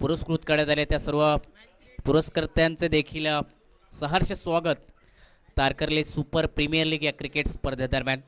पुरस्कृत करण्यात आले त्या सर्व पुरस्कर्त्यांचे देखील सहर्ष स्वागत तारकर्ली सुपर प्रीमियर लीग या क्रिकेट स्पर्धेदरम्यान।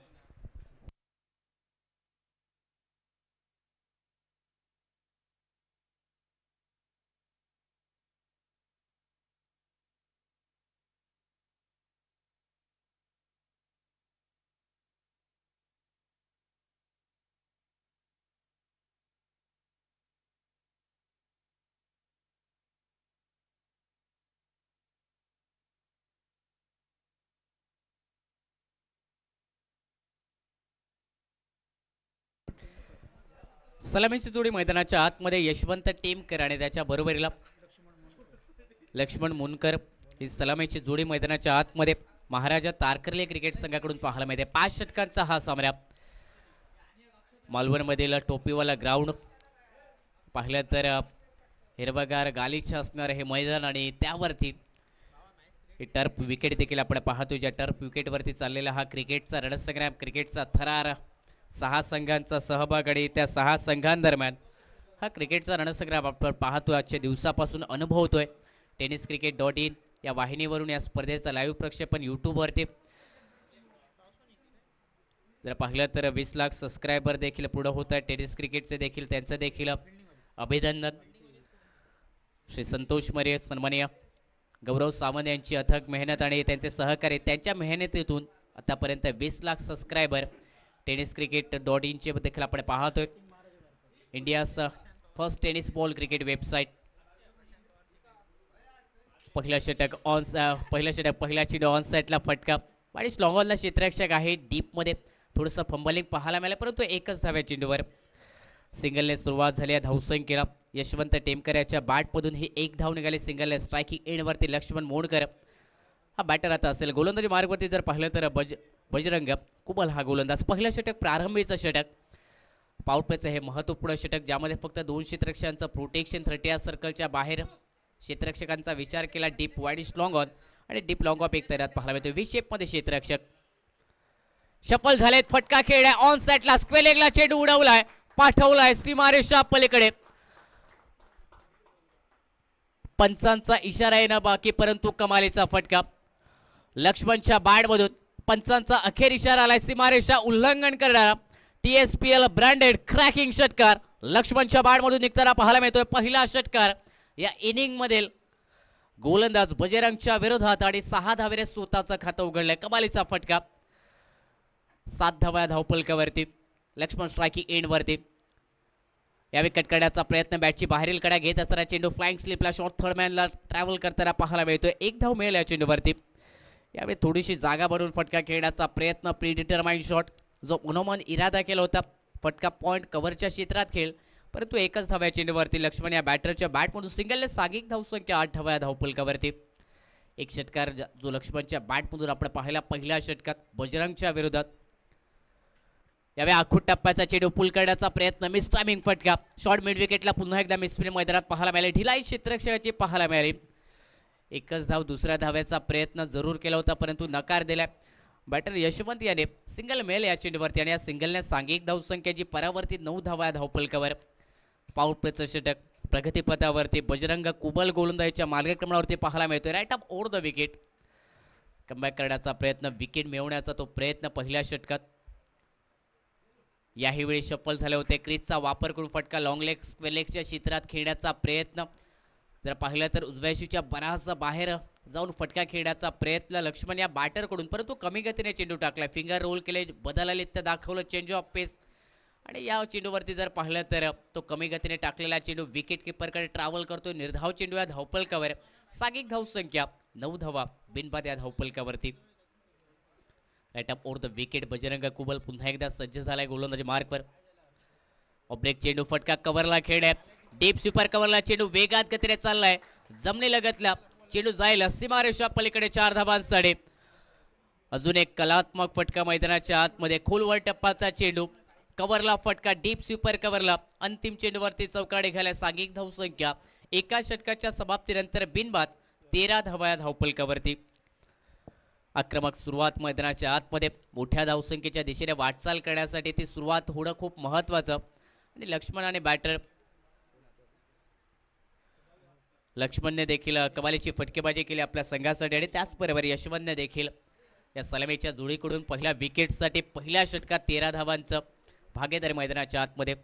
सलामीची जोडी मैदानाच्या आतमध्ये यशवंत टेमकर आणि त्याच्या बरोबरीला लक्ष्मण मुनकर ही सलामीची जोडी मैदानाच्या आतमध्ये महाराजा तारकर्ली क्रिकेट संघाकडून पाहायला मिळते। 5 षटकांचा हा सामना मालवणमधील टोपीवाला ग्राउंड पाहिलं तर हिरवगार गालीचे असणार हे मैदान आणि त्यावरती टर्फ विकेट देखील आपण पाहतो। ज्या टर्फ विकेटवरती चाललेला हा क्रिकेटचा रणसंग्राम, क्रिकेटचा थरार, 6 संघांचा सहभाग आणि त्या 6 संघांदरम्यान हा क्रिकेटचा रणसंग्राम आपण पाहतोय, आजच्या दिवसापासून अनुभवतोय। tenniscricket.in या वाहिनीवरून या स्पर्धेचा लाईव्ह प्रक्षेपण यूट्यूबवरती जर पाहिलं तर 20 लाख सबस्क्रायबर देखील पुढे होत आहे। टेनिस क्रिकेटचे देखील त्यांचं देखील अभिनंदन। श्री संतोष मरे, सन्माननीय गौरव सावंत यांची अथक मेहनत आणि त्यांचे सहकारी, त्यांच्या मेहनतीतून आतापर्यंत 20 लाख सबस्क्रायबर tenniscricket.in चे देखील आपण पाहतोय। India's first tennis ball cricket website. पहिला चेंडू ऑन साइडला फटका आणि स्लॉंगॉनला क्षेत्ररक्षक आहे। डीप मध्ये थोडंसं फंबलिंग पाहायला मिळालं, परंतु एकच धाव्या चेंडूवर सिंगलने सुरुवात झाली आहे धावसंख्येला। यशवंत टेमकर याच्या बॅटमधून ही 1 धाव निघाली सिंगलने। स्ट्रायकिंग एंडवरती लक्ष्मण मोडकर हा बॅटर आता असेल। गोलंदाजी मार्गवरती जर पाहिलं तर बजरंग कुबल हा गोलंदाज। पहिलं षटक प्रारंभीचं षटक, पॉवर प्लेचं हे महत्त्वपूर्ण षटक ज्यामध्ये फक्त 2 क्षेत्ररक्षकांचं प्रोटेक्शन 30 सर्कलच्या बाहेर क्षेत्ररक्षकांचा विचार केला। डीप वाईड लॉंग ऑन आणि डीप लॉंग ऑफ एक तयारात पाहायला मिळतो। 20 शेप मध्ये क्षेत्ररक्षक शफल झालेत, फटका खेळलाय ऑन साइडला, स्क्वेअर लेगला चेंडू उडवलाय, पाठवलाय सीमारेषा पलीकडे। पंचांचा इशारा आहे ना बाकी, परंतु कमालीचा फटका लक्ष्मणच्या बॅटमधून पंचांचा अखेर इशारा आलाय। सीमारेषा उल्लंघन करणारा TSPL ब्रँडेड क्रॅकिंग षटकार लक्ष्मणच्या बॅटमधून निघताना पाहायला मिळतोय। पहिला षटकार या इनिंग मधील गोलंदाज बजरंगच्या विरोधात आणि 6 धावेने स्वतःचं खातं उघडलंय। कमालीचा फटका 7 धावा धावपलकावरती लक्ष्मण स्ट्रायकिंग एंड वरती। यावेळी कट करण्याचा प्रयत्न, बॅटची बाहेरील कडा घेत असताना चेंडू फ्लाइंग स्लिपला शॉर्ट थर्ड मॅनला ट्रॅव्हल करताना पाहायला मिळतोय। 1 धाव मिळेल या चेंडूवरती। यावेळी थोडीशी जागा बनवून फटका खेळण्याचा प्रयत्न, प्री डिटरमाइंड शॉट जो मनोमन इरादा केला होता, फटका पॉइंट कव्हरच्या क्षेत्रात खेळ, परंतु एकच धाव्या चेंडूवरती लक्ष्मण या बॅटरच्या बॅटमधून सिंगलने सागिक धावसंख्या 8 धाव्या धावपलकावरती। एक षटकार जो लक्ष्मणच्या बॅटमधून आपण पाहिला पहिल्या षटकात बजरंगच्या विरोधात। यावेळी आखूट टप्प्याचा चेंडू पुल करण्याचा प्रयत्न, मिस टायमिंग फटका, शॉर्ट मिड विकेटला पुन्हा एकदा मिसफिल्ड मैदानात पाहायला मिळाली। ढिलाई क्षेत्ररक्षकाची पाहायला मिळाली। एकच धाव दुसऱ्या धाव्याचा प्रयत्न जरूर केला होता, परंतु नकार दिलाय बॅटर यशवंत याने। सिंगल मिळेल या चेंडूवरती आणि या सिंगलने सांघिक धावसंख्येची परावर्ती 9 धावा धावपलकावर। पॉवर प्लेचं षटक प्रगतीपथावरती बजरंग कुबल गोलंदाजीच्या मार्गक्रमणावरती पाहायला मिळतोय। Right up over the wicket comeback करण्याचा प्रयत्न, विकेट मिळवण्याचा तो प्रयत्न पहिल्या षटकात। याही वेळी शफल झाले होते, क्रीजचा वापर करून फटका लॉंग लेग स्क्वेअर लेगच्या क्षेत्रात खेळण्याचा प्रयत्न। जर पाहिलं तर उजव्याशीच्या बराच बाहेर जाऊन फटका खेळण्याचा प्रयत्न लक्ष्मण या बॅटरकडून, परंतु कमी गतीने चेंडू टाकलाय। फिंगर रोल केले, बदलालित्य दाखवलं, चेंज ऑफ पेस आणि या चेंडूवरती जर पाहिलं तर तो कमी गतीने टाकलेला चेंडू विकेट किपरकडे ट्रॅव्हल करतोय। निर्धाव चेंडू या धावपलकावर, सागिक धावसंख्या 9 धावा बिनबाद या धावपलकावरती। Right up over the wicket Bajrang Kubal पुन्हा एकदा सज्ज झालाय गोलंदाजी मार्कवर। ब्रेक चेंडू फटका कव्हरला खेळण्यात, डीप स्वीपर कव्हरला चेंडू वेगात गतीने चाललाय, जमनी लगतला चेंडू जाईल सीमारेषा पलीकडे 4 धावांसाठी। अजून एक कलात्मक फटका मैदानाच्या आतमध्ये, खोलवर टप्पाचा चेंडू, कव्हरला फटका, डीप स्वीपर कव्हरला, अंतिम चेंडूवरती चौकाडी घालाय। सांघिक धावसंख्या एका षटकाच्या समाप्तीनंतर बिनबाद 13 धावा धावपलकावरती। आक्रमक सुरुवात मैदानाच्या आतमध्ये मोठ्या धावसंख्येच्या दिशेने वाटचाल करण्यासाठी ती सुरुवात होणं खूप महत्त्वाचं आणि लक्ष्मण आणि बॅटर लक्ष्मणने देखील कमालीची फटकेबाजी केली आपल्या संघासाठी आणि त्याचबरोबर यशवंतने देखील या सलामीच्या जोडीकडून पहिल्या विकेटसाठी पहिल्या षटकात 13 धावांचं भागीदारी मैदानाच्या आतमध्ये.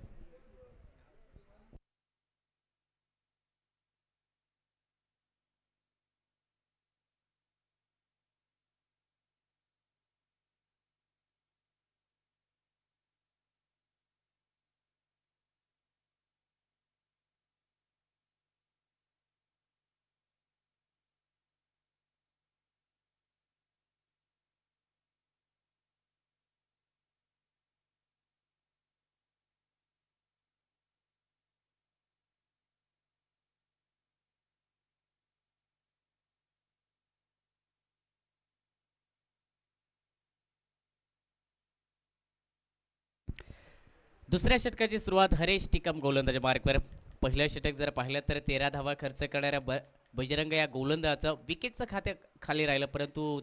दुसऱ्या षटकाची सुरुवात हरेश टिकम गोलंदाज मार्कवर. पहिलं षटक जर पाहिलं तर 13 धावा खर्च करणाऱ्या बजरंग या गोलंदाजाचं विकेटचं खाते खाली राहिलं, परंतु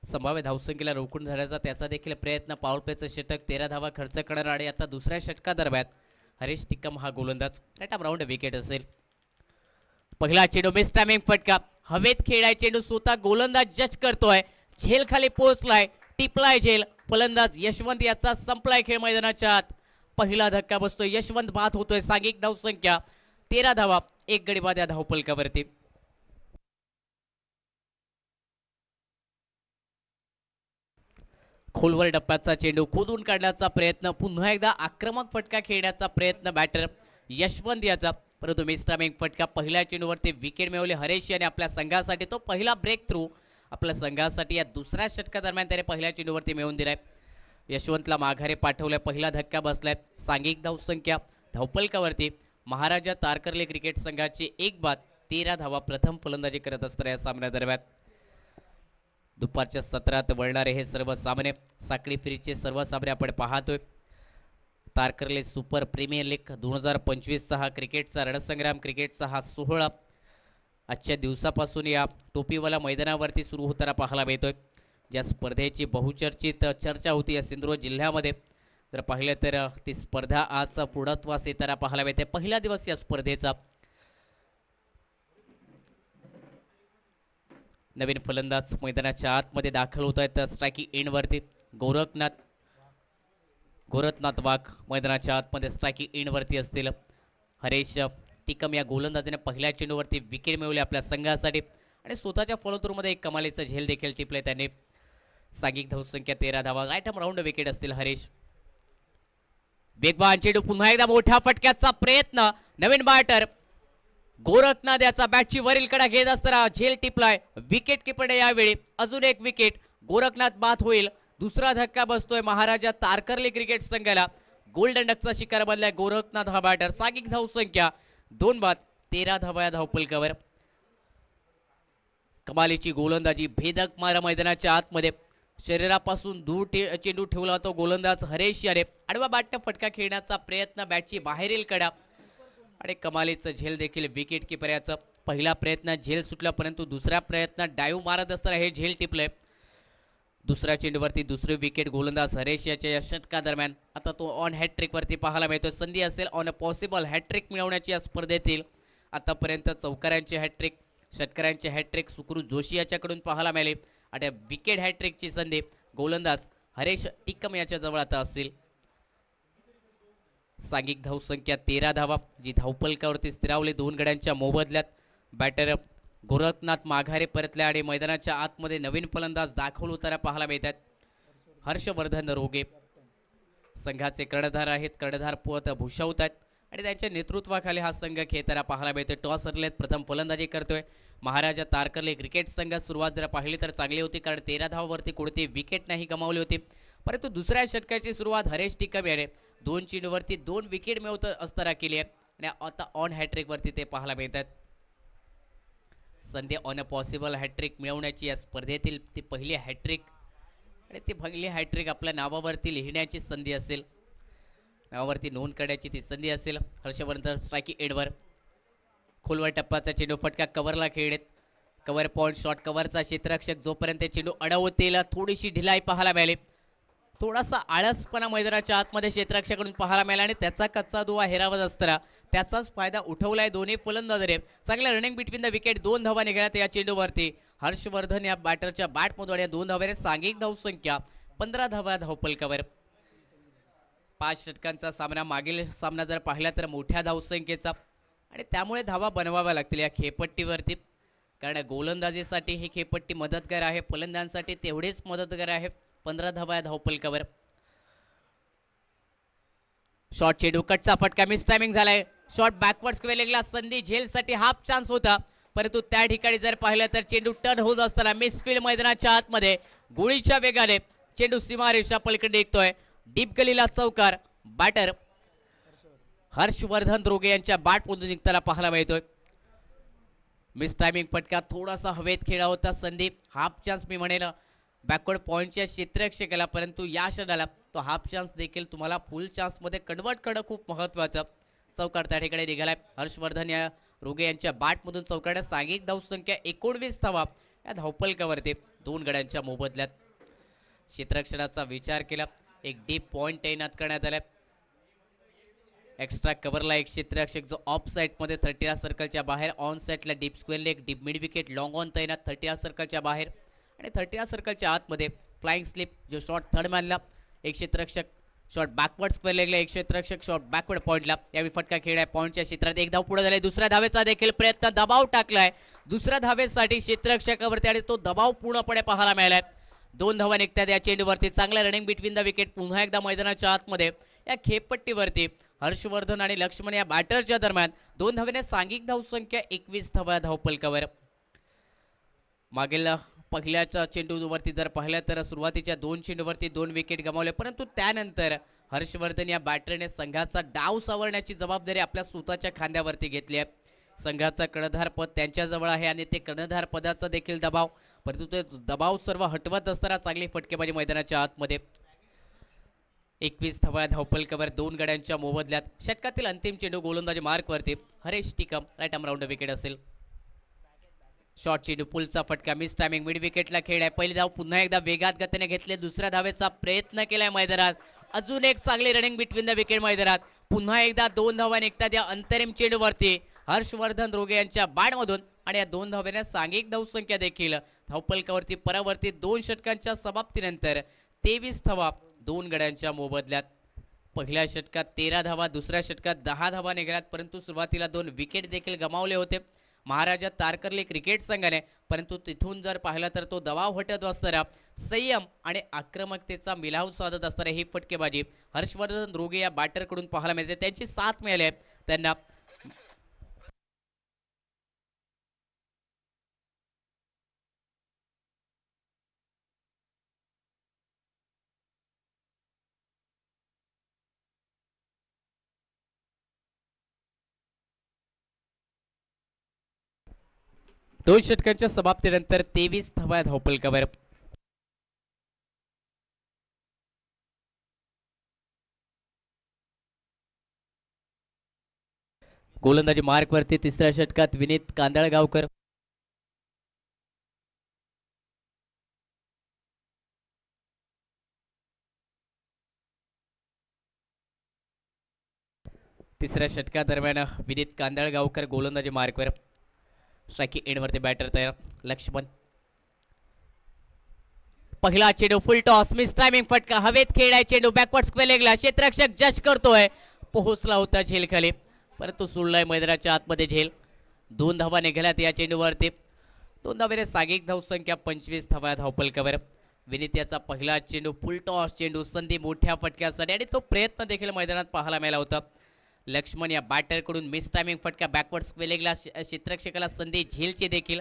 संभाव्य धावसंख्येला रोखून धरण्याचा त्याचा देखील प्रयत्न. पॉवर प्लेचं षटक 13 धावा खर्च करणार आणि आता दुसऱ्या षटकादरम्यान हरेश टिकम हा गोलंदाज रॅटअप राऊंड विकेट असेल. पहिला चेंडू मिस टायमिंग फटका, हवेत खेळाय चेंडू स्वतः गोलंदाज जज करतोय, झेल खाली पोहोचलाय, टिपलाय झेल, फलंदाज यशवंत याचा संपलाय खेळ मैदानाच्या आत. पहिला धक्का बसतोय, यशवंत बाद होतोय. सांघिक धावसंख्या 13 धावा, 1 गडी बाद या धावफलकावरती. खोलवर डप्प्याचा चेंडू खोदून काढण्याचा प्रयत्न, पुन्हा एकदा आक्रमक फटका खेळण्याचा प्रयत्न बॅटर यशवंत याचा, परंतु मिस टायमिंग फटका. पहिल्या चेंडूवरती विकेट मिळवली हरेश याने आपल्या संघासाठी. तो पहिला ब्रेक थ्रू आपल्या संघासाठी या दुसऱ्या षटकादरम्यान त्याने पहिल्या चेंडूवरती मिळवून दिलाय. यशवंतला माघारी पाठवलंय, पहिला धक्का बसलाय. सांघिक धावसंख्या धावफलकावरती महाराजा तारकर्ली क्रिकेट संघाची 1 बाद, 13 धावा प्रथम फलंदाजी करत असताना या सामन्यादरम्यान. दुपारच्या सत्रात वळणारे हे सर्व सामने, साखळी फेरीचे सर्व सामने आपण पाहतोय. तारकर्ली सुपर प्रीमियर लीग 2025चा हा क्रिकेटचा रणसंग्राम, क्रिकेटचा हा सोहळा आजच्या दिवसापासून या टोपीवाला मैदानावरती सुरू होताना पाहायला मिळतोय. ज्या स्पर्धेची बहुचर्चित चर्चा होती या सिंधुदुर्ग जिल्ह्यामध्ये, जर पाहिलं तर ती स्पर्धा आज पूर्णत्वास येताना पाहायला मिळते. पहिला दिवस या स्पर्धेचा. नवीन फलंदाज मैदानाच्या आतमध्ये दाखल होत आहेत. स्ट्रायकिंग एंडवरती गोरखनाथ वाघ मैदानाच्या आतमध्ये स्ट्रायकिंग एंडवरती असतील. हरेश टिकम या गोलंदाजाने पहिल्या चेंडूवरती विकेट मिळवली आपल्या संघासाठी आणि स्वतःच्या फॉलोथ्रूमध्ये एक कमालीचं झेल देखील टिपले त्यांनी. सांघिक धावसंख्या 13 धावा, राईट राऊंड विकेट असतील हरेश. वेगवान चेंडू, पुन्हा एकदा मोठ्या फटक्याचा प्रयत्न. नवीन बॅटर गोरखनाथ याचा बॅटची वरील कडा घेत असताना झेल टिपलाय. विकेट किपरने यावेळी अजून एक विकेट. गोरखनाथ बाद होईल. दुसरा धक्का बसतोय महाराजा तारकर्ली क्रिकेट संघाला. गोल्डन डकचा शिकार बनलाय गोरखनाथ हा बॅटर. सांघिक धावसंख्या 2 बाद, 13 धावा या धावफलकावर. कमालीची गोलंदाजी, भेदक मारा मैदानाच्या आतमध्ये. शरीरापासून दूर चेंडू ठेवला तो गोलंदाज हरेश याने. आडवा बॅटनं फटका खेळण्याचा प्रयत्न, बॅटची बाहेरील कडा आणि कमालीचं झेल देखील विकेट किपर याचं. पहिला प्रयत्न झेल सुटला, परंतु दुसऱ्या प्रयत्न डायव्ह मारत असताना हे झेल टिपलंय. दुसऱ्या चेंडूवरती दुसरी विकेट गोलंदाज हरेश याच्या या षटकादरम्यान. आता तो ऑन हॅट्रिक वरती पाहायला मिळतोय. संधी असेल ऑन अ पॉसिबल हॅट्रिक मिळवण्याची या स्पर्धेतील. आतापर्यंत चौकारांची हॅट्रिक, षटकारांची हॅट्रिक सुकृत जोशी याच्याकडून पाहायला मिळाली आणि विकेट हॅट्रिकची संधी गोलंदाज हरेश टिकम याच्या जवळ आता असतील. सांघिक धावसंख्या 13 धावा, जी धावफलकावरती स्थिरावली 2 गड्यांच्या मोबदल्यात. बॅटर गोरखनाथ माघारी परतले आणि मैदानाच्या आतमध्ये नवीन फलंदाज दाखल होताना पाहायला मिळतात. हर्षवर्धन रोगे संघाचे कर्णधार आहेत. कर्णधार पद भूषवत आहेत आणि त्यांच्या नेतृत्वाखाली हा संघ खेळताना पाहायला मिळतोय. टॉस हरलेत, प्रथम फलंदाजी करतोय महाराजा तारकर्ली क्रिकेट संघ. सुरुवात जर पाहिली तर चांगली होती, कारण 13 धावावरती कोणती विकेट नाही गमावली होती. परंतु दुसऱ्या षटकाची सुरुवात हरेश टिकम याने 2 चेंडूवरती 2 विकेट मिळवत असताना केली आहे आणि आता ऑन हॅट्रिक वरती ते पाहायला मिळतात. संधी ऑन अ पॉसिबल हॅट्रिक मिळवण्याची या स्पर्धेतील ती पहिली हॅट्रिक आणि ती पहिली हॅट्रिक आपल्या नावावरती लिहिण्याची संधी असेल, नावावरती नोंद करण्याची ती संधी असेल. हर्षवर्धन स्ट्रायकिंग एंडवर. खोलवर टप्प्याचा चेंडू फटका कव्हरला खेळत. कव्हर पॉइंट शॉट, कव्हरचा क्षेत्ररक्षक जोपर्यंत चेंडू अडवतेला थोडीशी ढिलाई पाहायला मिळाली. थोडासा आळसपणा मैदानाच्या आतमध्ये क्षेत्ररक्षकाकडून पाहायला मिळाला आणि त्याचा कच्चा दुवा हेरावत असताना त्याचाच फायदा उठवलाय दोन्ही फलंदाजांनी. चांगल्या रनिंग बिटवीन द विकेट. 2 धावा निघाल्यात या चेंडूवरती. हर्षवर्धन या बॅटरच्या बॅटमधून या 2 धावाने सांघिक धावसंख्या 15 धावा धावफलकावर. 5 षटकांचा सामना. मागील सामना जर पाहिला तर मोठ्या धावसंख्येचा आणि त्यामुळे धावा बनवाव्या लागतील या खेळपट्टीवरती, कारण गोलंदाजीसाठी ही खेळपट्टी मदतगार आहे, फलंदाजांसाठी तेवढेच मदतगार आहे. 15 धावा धावफलकावर. शॉर्ट चेंडू, कटचा फटका, मिस टायमिंग झालाय. शॉर्ट बॅकवर्ड स्क्वेअर लेगला संधी झेलसाठी हाफ चान्स होता, परंतु त्या ठिकाणी जर पाहिलं तर चेंडू टर्न होत असताना मिसफील्ड मैदानाच्या आतमध्ये गोळीच्या वेगाने चेंडू सीमारेषा पलीकडे निघतोय. डीप गलीला चौकार. बॅटर हर्षवर्धन रोगे यांच्या बॅटमधून निघताना पाहायला मिळतोय. मिस टायमिंग फटका, थोडासा हवेत खेळा होता. संदीप हाफ चान्स मी म्हणेल बॅकवर्ड पॉईंटच्या क्षेत्ररक्षकाला, परंतु या क्षणाला तो हाफ चान्स देखील तुम्हाला फुल चान्समध्ये कन्वर्ट करणं खूप महत्त्वाचं. चौकार त्या ठिकाणी निघालाय. हर्षवर्धन या रोगे यांच्या बॅटमधून चौकारच्या सांघिक धावसंख्या 19 धावा या धावफलकावरती 2 गड्यांच्या मोबदल्यात. क्षेत्ररक्षणाचा विचार केला, एक डीप पॉईंट तैनात करण्यात आलाय. एक्स्ट्रा कव्हरला एक क्षेत्ररक्षक जो ऑफ साईडमध्ये 30 सर्कलच्या बाहेर, ऑन साईडला डीप स्क्वेअरला एक deep mid wicket long on तैनात 30 सर्कलच्या बाहेर आणि 30 सर्कलच्या आतमध्ये फ्लाइंग स्लिप जो शॉट थर्ड मॅनला एक क्षेत्ररक्षक, शॉट बॅकवर्ड स्क्वेअर लेगला एक क्षेत्ररक्षक, शॉट बॅकवर्ड पॉईंटला. यावेळी फटका खेळाय पॉईंटच्या क्षेत्रात. एक धाव पुढे झाले. दुसऱ्या धावेचा देखील प्रयत्न, दबाव टाकलाय दुसऱ्या धावेसाठी क्षेत्ररक्षकावरती आणि तो दबाव पूर्णपणे पाहायला मिळालाय. 2 धावा निघतात या चेंडूवरती. चांगला रनिंग बिटवीन द विकेट. पुन्हा एकदा मैदानाच्या आतमध्ये या खेळपट्टीवरती हर्षवर्धन आणि लक्ष्मण या बॅटरच्या दरम्यान 2 धावेने सांघिक धावसंख्या 21 धावा धावफलकावर. मागील पहिल्याच्या चेंडूवरती जर पाहिलं तर सुरुवातीच्या 2 चेंडूवरती 2 विकेट गमावले, परंतु त्यानंतर हर्षवर्धन या बॅटरने संघाचा डाव सावरण्याची जबाबदारी आपल्या स्वतःच्या खांद्यावरती घेतली आहे. संघाचा कर्णधार पद त्यांच्याजवळ आहे आणि ते कर्णधार पदाचा देखील दबाव, परंतु ते दबाव सर्व हटवत असताना चांगली फटकेबाजी मैदानाच्या आतमध्ये. 21 धावा धावफलकावर 2 गड्यांच्या मोबदल्यात. षटकातील अंतिम चेंडू गोलंदाजी मार्कवरती. Haresh Tikam right arm round wicket असेल. शॉर्ट चेंडू, पुलचा फटका, मिस टायमिंग, मिड विकेटला खेळ आहे. पहिली धाव पुन्हा एकदा वेगात गतीने घेतले. दुसऱ्या धावेचा प्रयत्न केलाय मैदानात. अजून एक चांगली रनिंग बिटवीन द विकेट मैदानात. पुन्हा एकदा 2 धावा निघतात या अंतरिम चेंडूवरती हर्षवर्धन रोगे यांच्या बॅटमधून आणि या 2 धावेने सांघिक धावसंख्या देखील धावफलकावरती परावर्ती 2 षटकांच्या समाप्तीनंतर 23 धावा 2 गड्यांच्या मोबदल्यात. पहिल्या षटकात 13 धावा, दुसऱ्या षटकात 10 धावा निघाल्यात, परंतु सुरुवातीला 2 विकेट देखील गमावले होते महाराजा तारकर्ली क्रिकेट संघाने, परंतु तिथून जर पाहिला तर तो दबाव हटत असताना संयम आणि आक्रमकतेचा मिलाव साधत असताना ही फटकेबाजी हर्षवर्धन रोगे या बॅटरकडून पाहायला मिळते. त्यांची साथ मिळाली आहे त्यांना. दोन षटकांच्या समाप्तीनंतर 23 धावा धावफलकावर. गोलंदाजी मार्कवरती तिसऱ्या षटकात विनीत कांदळगावकर. तिसऱ्या षटकादरम्यान विनीत कांदळगावकर गोलंदाजी मार्कवर. स्ट्राइकिंग एंडवरती बॅटर तयार लक्ष्मण. पहिला चेंडू फुल टॉस, मिस टायमिंग फटका, हवेत खेळाय चेंडू, बॅकवर्ड स्क्वेअर लेगला क्षेत्ररक्षक जश करतोय. पोहोचला होता झेल खाली, परंतु सोडलाय मैदानाच्या आतमध्ये झेल. 2 धावा निघाल्यात या चेंडूवरती. 2 धावेने सांघिक धावसंख्या 25 धावा धावफलकावर. विनीत याचा पहिला चेंडू फुल टॉस चेंडू, संधी मोठ्या फटक्यासाठी आणि तो प्रयत्न देखील मैदानात पाहायला मिळाला होता. लक्ष्मण या बॅटरकडून मिस टायमिंग फटका, बॅकवर्ड स्क्वेअर लेगला क्षेत्ररक्षकाला संधी झेलची देखील.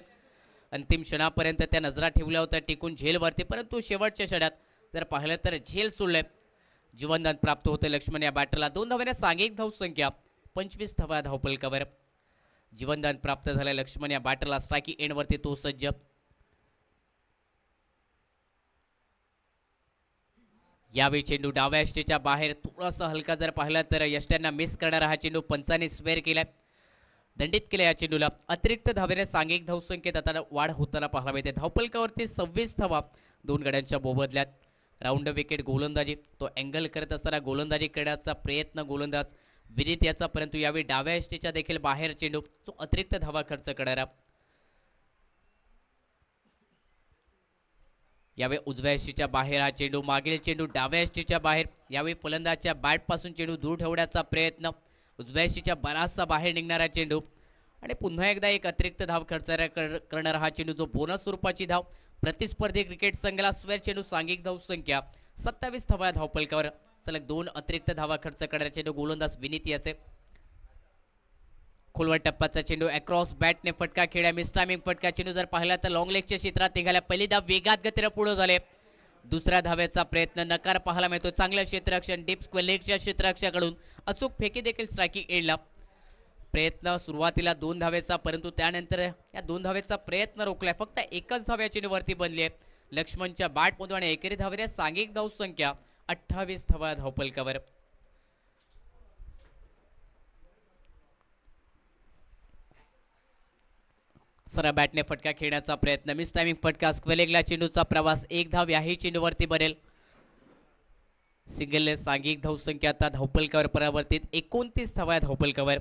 अंतिम क्षणापर्यंत त्या नजरा ठेवल्या होत्या टिकून झेलवरती, परंतु शेवटच्या षडात जर पाहिलं तर झेल सोडले. जीवनदान प्राप्त होते लक्ष्मण या बॅटरला. 2 धावेने सांघिक धावसंख्या 25 धावा धावफलकावर. जीवनदान प्राप्त झाले लक्ष्मण या बॅटरला. स्ट्राइकिंग एंडवरती तो सज्ज. यावेळी चेंडू डाव्या यष्टीच्या बाहेर थोडासा हलका जर पाहिला तर यष्ट्यांना मिस करणारा हा चेंडू पंचाने स्क्वेअर केलाय, दंडित केला. या चेंडूला अतिरिक्त धावेने सांघिक धावसंख्येत आता वाढ होताना पाहायला मिळते. धावफलकावरती 26 धावा 2 गड्यांच्या मोबदल्यात. राऊंड विकेट गोलंदाजी, तो अँगल करत असताना गोलंदाजी करण्याचा प्रयत्न गोलंदाज विनीत याचा, परंतु यावेळी डाव्या यष्टीच्या देखील बाहेर चेंडू, जो अतिरिक्त धावा खर्च करणारा. यावेळी उजव्या यष्टीच्या बाहेर हा चेंडू, मागील चेंडू डाव्या यष्टीच्या बाहेर. यावेळी फलंदाजच्या बॅट पासून चेंडू दूर ठेवण्याचा प्रयत्न, उजव्या यष्टीच्या बराचसा बाहेर निघणारा चेंडू आणि पुन्हा एकदा एक अतिरिक्त धाव खर्च करणारा हा चेंडू, जो बोनस स्वरूपाची धाव. प्रतिस्पर्धी क्रिकेट संघाला स्वेर चेंडू, सांघिक धाव संख्या 27 धावा धावफलकावर. सलग 2 अतिरिक्त धावा खर्च करणारा चेंडू गोलंदाज विनीत याचे. खोलवर टप्प्याचा चेंडू अक्रॉस बॅटने फटका खेळ्या, मिस टायमिंग फटका. चेंडू जर पाहिला तर लॉंग लेगच्या क्षेत्रात निघाला. पहिली धाव वेगात गतीने पुढे झाले. दुसऱ्या धावेचा प्रयत्न नकार पाहायला मिळतो. चांगलं क्षेत्ररक्षण डीप स्क्वेअर लेगच्या क्षेत्ररक्षकाकडून, अचूक फेकी देखील स्ट्रायकिंग एंडला. प्रयत्न सुरुवातीला 2 धावेचा, परंतु त्यानंतर या 2 धावेचा प्रयत्न रोखलाय. फक्त एकच धाव या चेंडूवरती बनली आहे लक्ष्मणच्या बॅटमधून आणि एकेरी धावेने सांघिक धाव संख्या 28 धावा धावफलकावर. सरळ बॅटने फटका खेळण्याचा प्रयत्न, मिस टायमिंग फटका. स्क्वेलेगला चेंडूचा प्रवास, 1 धाव याही चेंडूवरती बनेल. सिंगलने सांघिक धाव संख्या आता धावफलकावर परावर्तित 29 धावा धावफलकावर.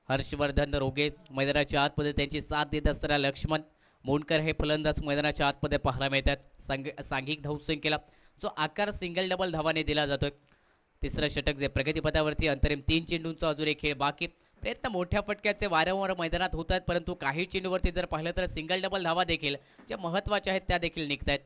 हर्षवर्धन रोगे मैदानाच्या आतमध्ये त्यांची साथ देत असताना लक्ष्मण मोंडकर हे फलंदाज मैदानाच्या आतमध्ये पाहायला मिळतात. सांघिक धाव संख्येला जो आकार सिंगल डबल धावाने दिला जातोय. तिसरं षटक जे प्रगतीपथावरती, अंतरिम 3 चेंडूंचा अजून एक खेळ बाकी. प्रयत्न मोठ्या फटक्याचे वारंवार मैदानात होत आहेत, परंतु काही चेंडूवरती जर पाहिलं तर सिंगल डबल धावा देखील ज्या महत्वाच्या आहेत त्या देखील निघत आहेत.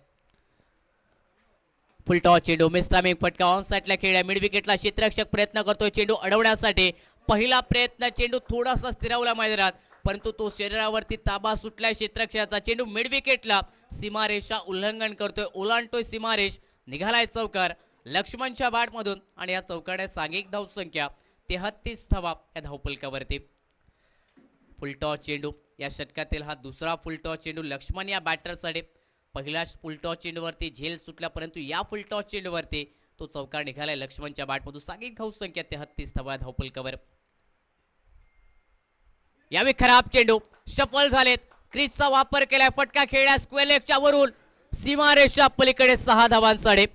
फुल टॉस चेंडू, मिस टायमिंग फटका. ऑन साईडला खेळ्या, मिड विकेटला क्षेत्ररक्षक प्रयत्न करतोय चेंडू अडवण्यासाठी. पहिला प्रयत्न, चेंडू थोडासा स्थिरावला मैदानात, परंतु तो शरीरावरती ताबा सुटलाय क्षेत्ररक्षकाचा. चेंडू मिड विकेटला, सीमारेषा उल्लंघन करतोय, ओलांडतोय सीमारेष, निघालाय चौकार लक्ष्मणच्या बॅटमधून आणि या चौकाने सांघिक धाव संख्या 33 धावा या धावफलकावरती. फुलटॉस चेंडू, या षटकातील हा दुसरा फुलटॉस चेंडू लक्ष्मण या बॅटरसाठी. पहिल्या फुलटॉस चेंडूवरती झेल सुटला, परंतु या फुलटॉस चेंडूवरती तो चौकार निघालाय लक्ष्मणच्या बॅटमधून. सांघिक धाव संख्या 33 धावा धावफलकावर. यावेळी खराब चेंडू, शफल झालेत, क्रीजचा वापर केलाय, फटका खेळल्या स्क्वेलेगच्या वरून, सीमारेषा पलीकडे 6 धावांसाठी.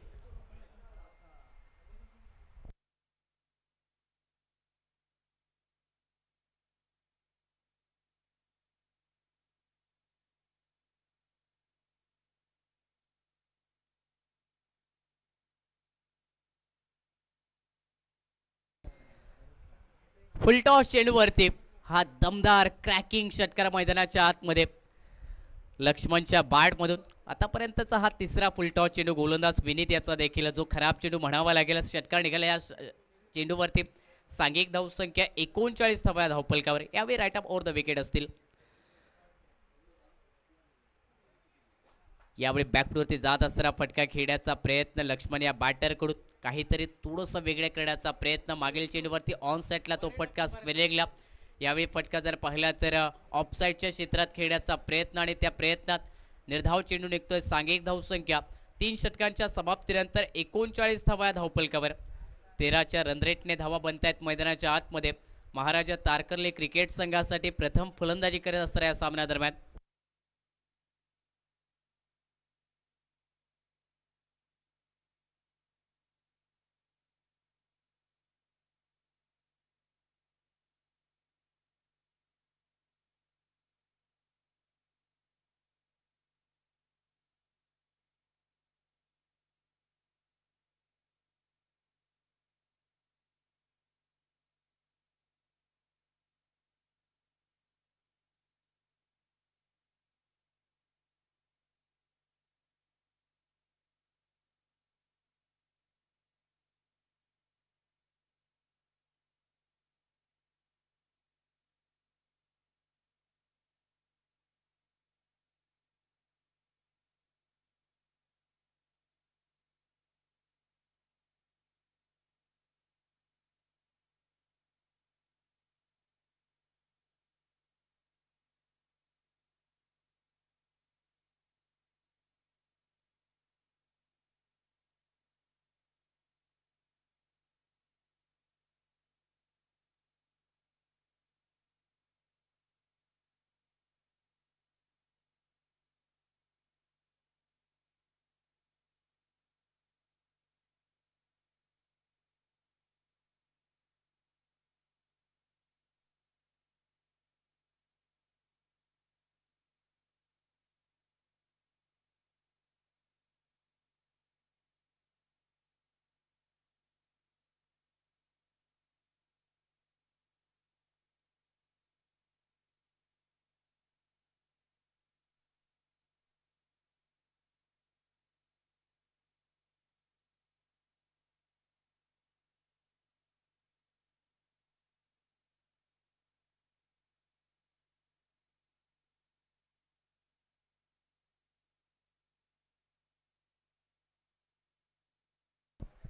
फुलटॉस चेंडूवरती हा दमदार क्रॅकिंग षटकार मैदानाच्या आतमध्ये लक्ष्मणच्या बॅटमधून. आतापर्यंतचा हा तिसरा फुलटॉस चेंडू गोलंदाज विनीत याचा देखील, जो खराब चेंडू म्हणावा लागेल. षटकार निघाला या चेंडूवरती. सांघिक धाव संख्या 39 धावा धावफलकावर. यावेळी right up over the wicket असतील. यावेळी बॅकफुटवरती जात असताना फटका खेळण्याचा प्रयत्न लक्ष्मण या बॅटरकडून, काहीतरी थोडंसं वेगळे करण्याचा प्रयत्न. मागील चेंडूवरती ऑन साईडला तो फटका स्क्वेलेगला. यावेळी फटका जर पाहिला तर ऑफसाईडच्या क्षेत्रात खेळण्याचा प्रयत्न आणि त्या प्रयत्नात निर्धाव चेंडू निघतोय. सांघिक धाव संख्या 3 षटकांच्या समाप्तीनंतर 39 धावा धावफलकावर. 13च्या रनरेटने धावा बनतायत मैदानाच्या आतमध्ये. महाराजा तारकर्ली क्रिकेट संघासाठी प्रथम फलंदाजी करत असताना या सामन्यादरम्यान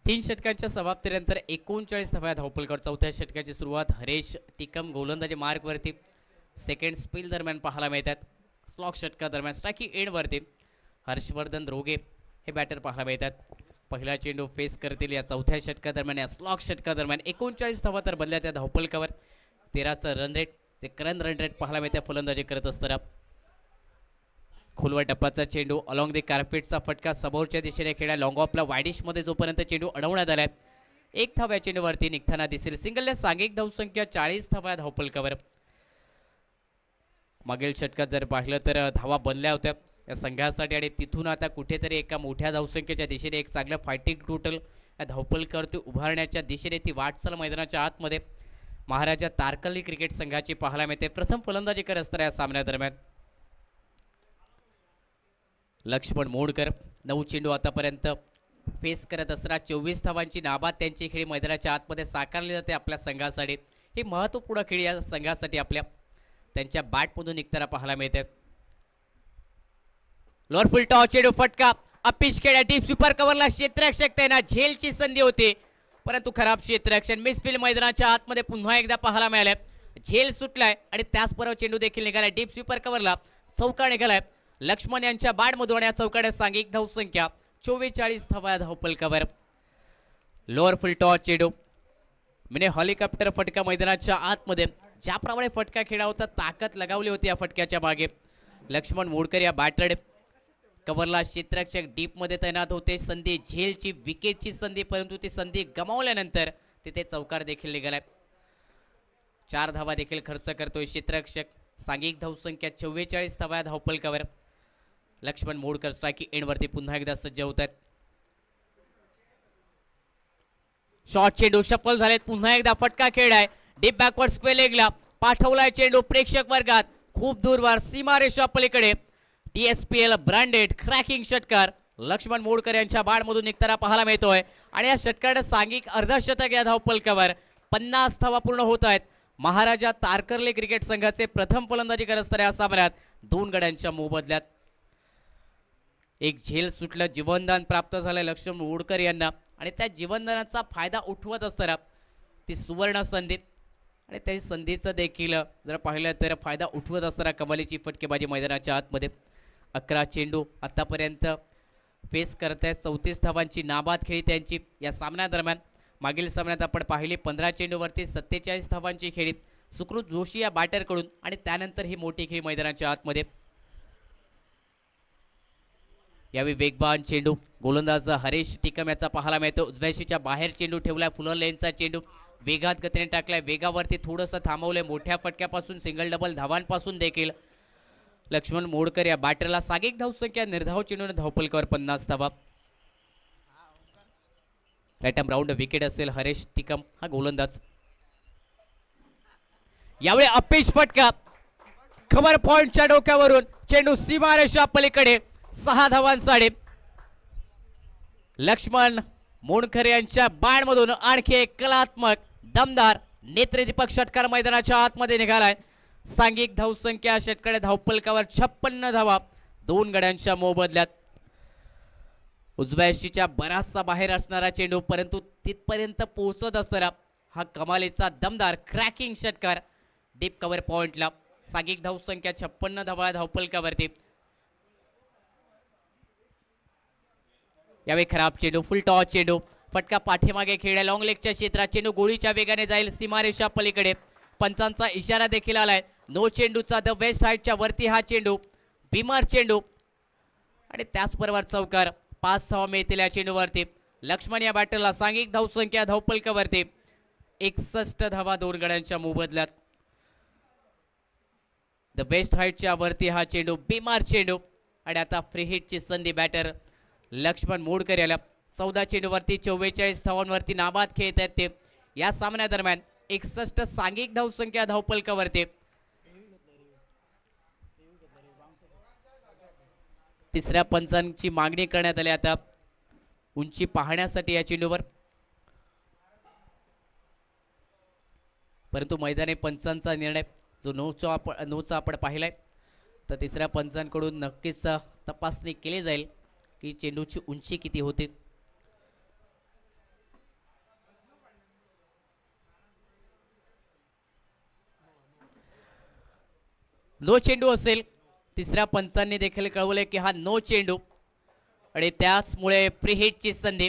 3 षटकांच्या समाप्तीनंतर 39 धावा धावपलकर. चौथ्या षटकाची सुरुवात हरेश टिकम गोलंदाजी मार्कवरती सेकंड स्पिल दरम्यान पाहायला मिळतात. स्लॉक षटका दरम्यान स्ट्रायकिंग एंडवरती हर्षवर्धन रोगे हे बॅटर पाहायला मिळतात. पहिला चेंडू फेस करतील या चौथ्या षटका दरम्यान. या स्लॉक षटका दरम्यान 39 धावा तर बनल्या त्या धावपलकावर. 13चं रन रेट जे करंट रन रेट पाहायला मिळते फलंदाजी करत असताना. खोलवर टप्प्याचा चेंडू अलॉंग द कार्पेटचा फटका समोरच्या दिशेने खेळा लॉंग ऑफला वायडिश मध्ये जोपर्यंत चेंडू अडवण्यात आलाय. 1 धाव या चेंडूवरती निघताना दिसेल. सिंगलने सांघिक धावसंख्या 40 धावा धावपलकावर. मागील षटकात जर पाहिलं तर धावा बनल्या होत्या या संघासाठी आणि तिथून आता कुठेतरी एका मोठ्या धावसंख्येच्या दिशेने एक चांगलं फायटिंग टोटल या धावपलकावरती उभारण्याच्या दिशेने ती वाटचाल मैदानाच्या आतमध्ये महाराजा तारकर्ली क्रिकेट संघाची पाहायला मिळते. प्रथम फलंदाजी करत असताना या सामन्यादरम्यान लक्ष्मण मोडकर 9 चेंडू आतापर्यंत फेस करत असताना 24 धावांची नाबाद त्यांची खेळी मैदानाच्या आतमध्ये साकारली जाते आपल्या संघासाठी. ही महत्त्वपूर्ण खेळी या संघासाठी आपल्या त्यांच्या बॅटमधून निघताना पाहायला मिळते. लोअर फुल टॉस चेंडू फटका अपिश खेळ्या डीप सुपर कव्हरला क्षेत्ररक्षक त्यांना झेलची संधी होती परंतु खराब क्षेत्ररक्षण. मिसफील्ड मैदानाच्या आतमध्ये पुन्हा एकदा पाहायला मिळाले. झेल सुटलाय आणि त्याचबरोबर चेंडू देखील निघालाय डीप स्वीपर कव्हरला. चौका निघालाय लक्ष्मण यांच्या बॅटमधून. या चौकाने सांघिक धावसंख्या 44 धावा धावपलकावर. लोअर फुल टॉस चेंडू म्हणजे हेलिकॉप्टर फटका मैदानाच्या आतमध्ये ज्याप्रमाणे फटका खेळा होता ताकद लगावली होती या फटक्याच्या मागे. लक्ष्मण मोडकर या बॅटर कव्हरला क्षेत्ररक्षक डीप मध्ये तैनात होते. संधी झेलची विकेटची संधी परंतु ती संधी गमावल्यानंतर तिथे चौकार देखील निघालाय. 4 धावा देखील खर्च करतोय क्षेत्ररक्षक. सांघिक धावसंख्या 44 धावा धावपलकावर. लक्ष्मण मोडकर स्ट्रायकिंग एंडवरती पुन्हा एकदा सज्ज होत आहेत. शॉर्ट चेंडू सफल झालेत. पुन्हा एकदा फटका खेळलाय डीप बॅकवर्ड स्क्वेअर लेगला पाठवलाय चेंडू प्रेक्षक वर्गात खूप दूरवर सीमारेषा पलीकडे. TSPL ब्रँडेड क्रॅकिंग षटकार लक्ष्मण मोडकर यांच्या बॅटमधून निघताना पाहायला मिळतोय आणि या षटकाने सांघिक अर्धशतक या धावपलकावर. 50 धावा पूर्ण होत आहेत. महाराजा तारकर्ली क्रिकेट संघाचे प्रथम फलंदाजी करत असताना या सामन्यात 2 गड्यांच्या मोबदल्यात एक झेल सुटलं. जीवनदान प्राप्त झालं लक्ष्मण मोडकर यांना आणि त्या जीवनदानाचा फायदा उठवत असताना ती सुवर्ण संधी आणि त्या संधीचं देखील जर पाहिलं तर फायदा उठवत असताना कमालीची फटकेबाजी मैदानाच्या आतमध्ये. 11 चेंडू आतापर्यंत फेस करत आहेत. 34 धावांची नाबाद खेळी त्यांची या सामन्यादरम्यान. मागील सामन्यात आपण पाहिली 15 चेंडूवरती 47 धावांची खेळी सुकृत जोशी या बॅटरकडून आणि त्यानंतर ही मोठी खेळी मैदानाच्या आतमध्ये. यावेळी वेगवान चेंडू गोलंदाज हरेश टिकम याचा पाहायला मिळतो. उजव्याशीच्या बाहेर चेंडू ठेवलाय. फुलर लेनचा चेंडू वेगात गतीने टाकलाय. वेगावरती थोडंसं थांबवलंय. मोठ्या फटक्यापासून सिंगल डबल धावांपासून देखील लक्ष्मण मोडकर या बॅटरला सांघिक धावसंख्या निर्धाव चेंडूने धावपलकावर 50 धावा. राईट आर्म राऊंड विकेट असेल हरेश टिकम हा गोलंदाज. यावेळी अपेश फटका कव्हर पॉइंटच्या डोक्यावरून चेंडू सीमारेषा पलीकडे 6 धावांसाठी. लक्ष्मण मोडकर यांच्या बॅटमधून आणखी एक कलात्मक दमदार नेत्रदीपक षटकार मैदानाच्या आतमध्ये निघालाय. सांघिक धावसंख्या षटकाने धावपलकावर 56 धावा 2 गड्यांच्या मोबदल्यात. उजव्याशीच्या बराचसा बाहेर असणारा चेंडू परंतु तिथपर्यंत पोहोचत असताना हा कमालीचा दमदार क्रॅकिंग षटकार डीप कव्हर पॉइंटला. सांघिक धावसंख्या 56 धावा धावपलकावरती. यावेळी खराब चेंडू फुल टॉस चेंडू फटका पाठीमागे खेळला. लॉंग लेगच्या क्षेत्रात चेंडू गोळीच्या वेगाने जाईल सीमारेषा पलीकडे. पंचांचा इशारा देखील आलाय. नो चेंडूचा द वेस्ट हाईटच्या वरती हा चेंडू बीमार चेंडू आणि त्याचबरोबर चौकार. 5 धावा मिळतील या चेंडूवरती. लक्ष्मण या बॅटरला सांघिक धावसंख्या धावपलकावरती 61 धावा 2 गड्यांच्या मोबदल्यात. द वेस्ट हाईटच्या वरती हा चेंडू बीमार चेंडू आणि आता फ्री हिटची संधी बॅटर लक्ष्मण मोडकर याला. 14 चेंडूवरती 44 धावांवरती नाबाद खेळत आहेत ते. या सामन्यादरम्यान 61 सांघिक धावसंख्या धावपलकावरती. तिसऱ्या पंचांची मागणी करण्यात आली आता उंची पाहण्यासाठी या चेंडूवर परंतु मैदानी पंचांचा निर्णय जो नोचा आपण पाहिलाय तर तिसऱ्या पंचांकडून नक्कीच तपासणी केली जाईल की चेंडूची उंची किती होती. नो चेंडू असेल. तिसऱ्या पंचांनी देखील कळवले की हा नो चेंडू आणि त्याचमुळे फ्री हिटची संधी.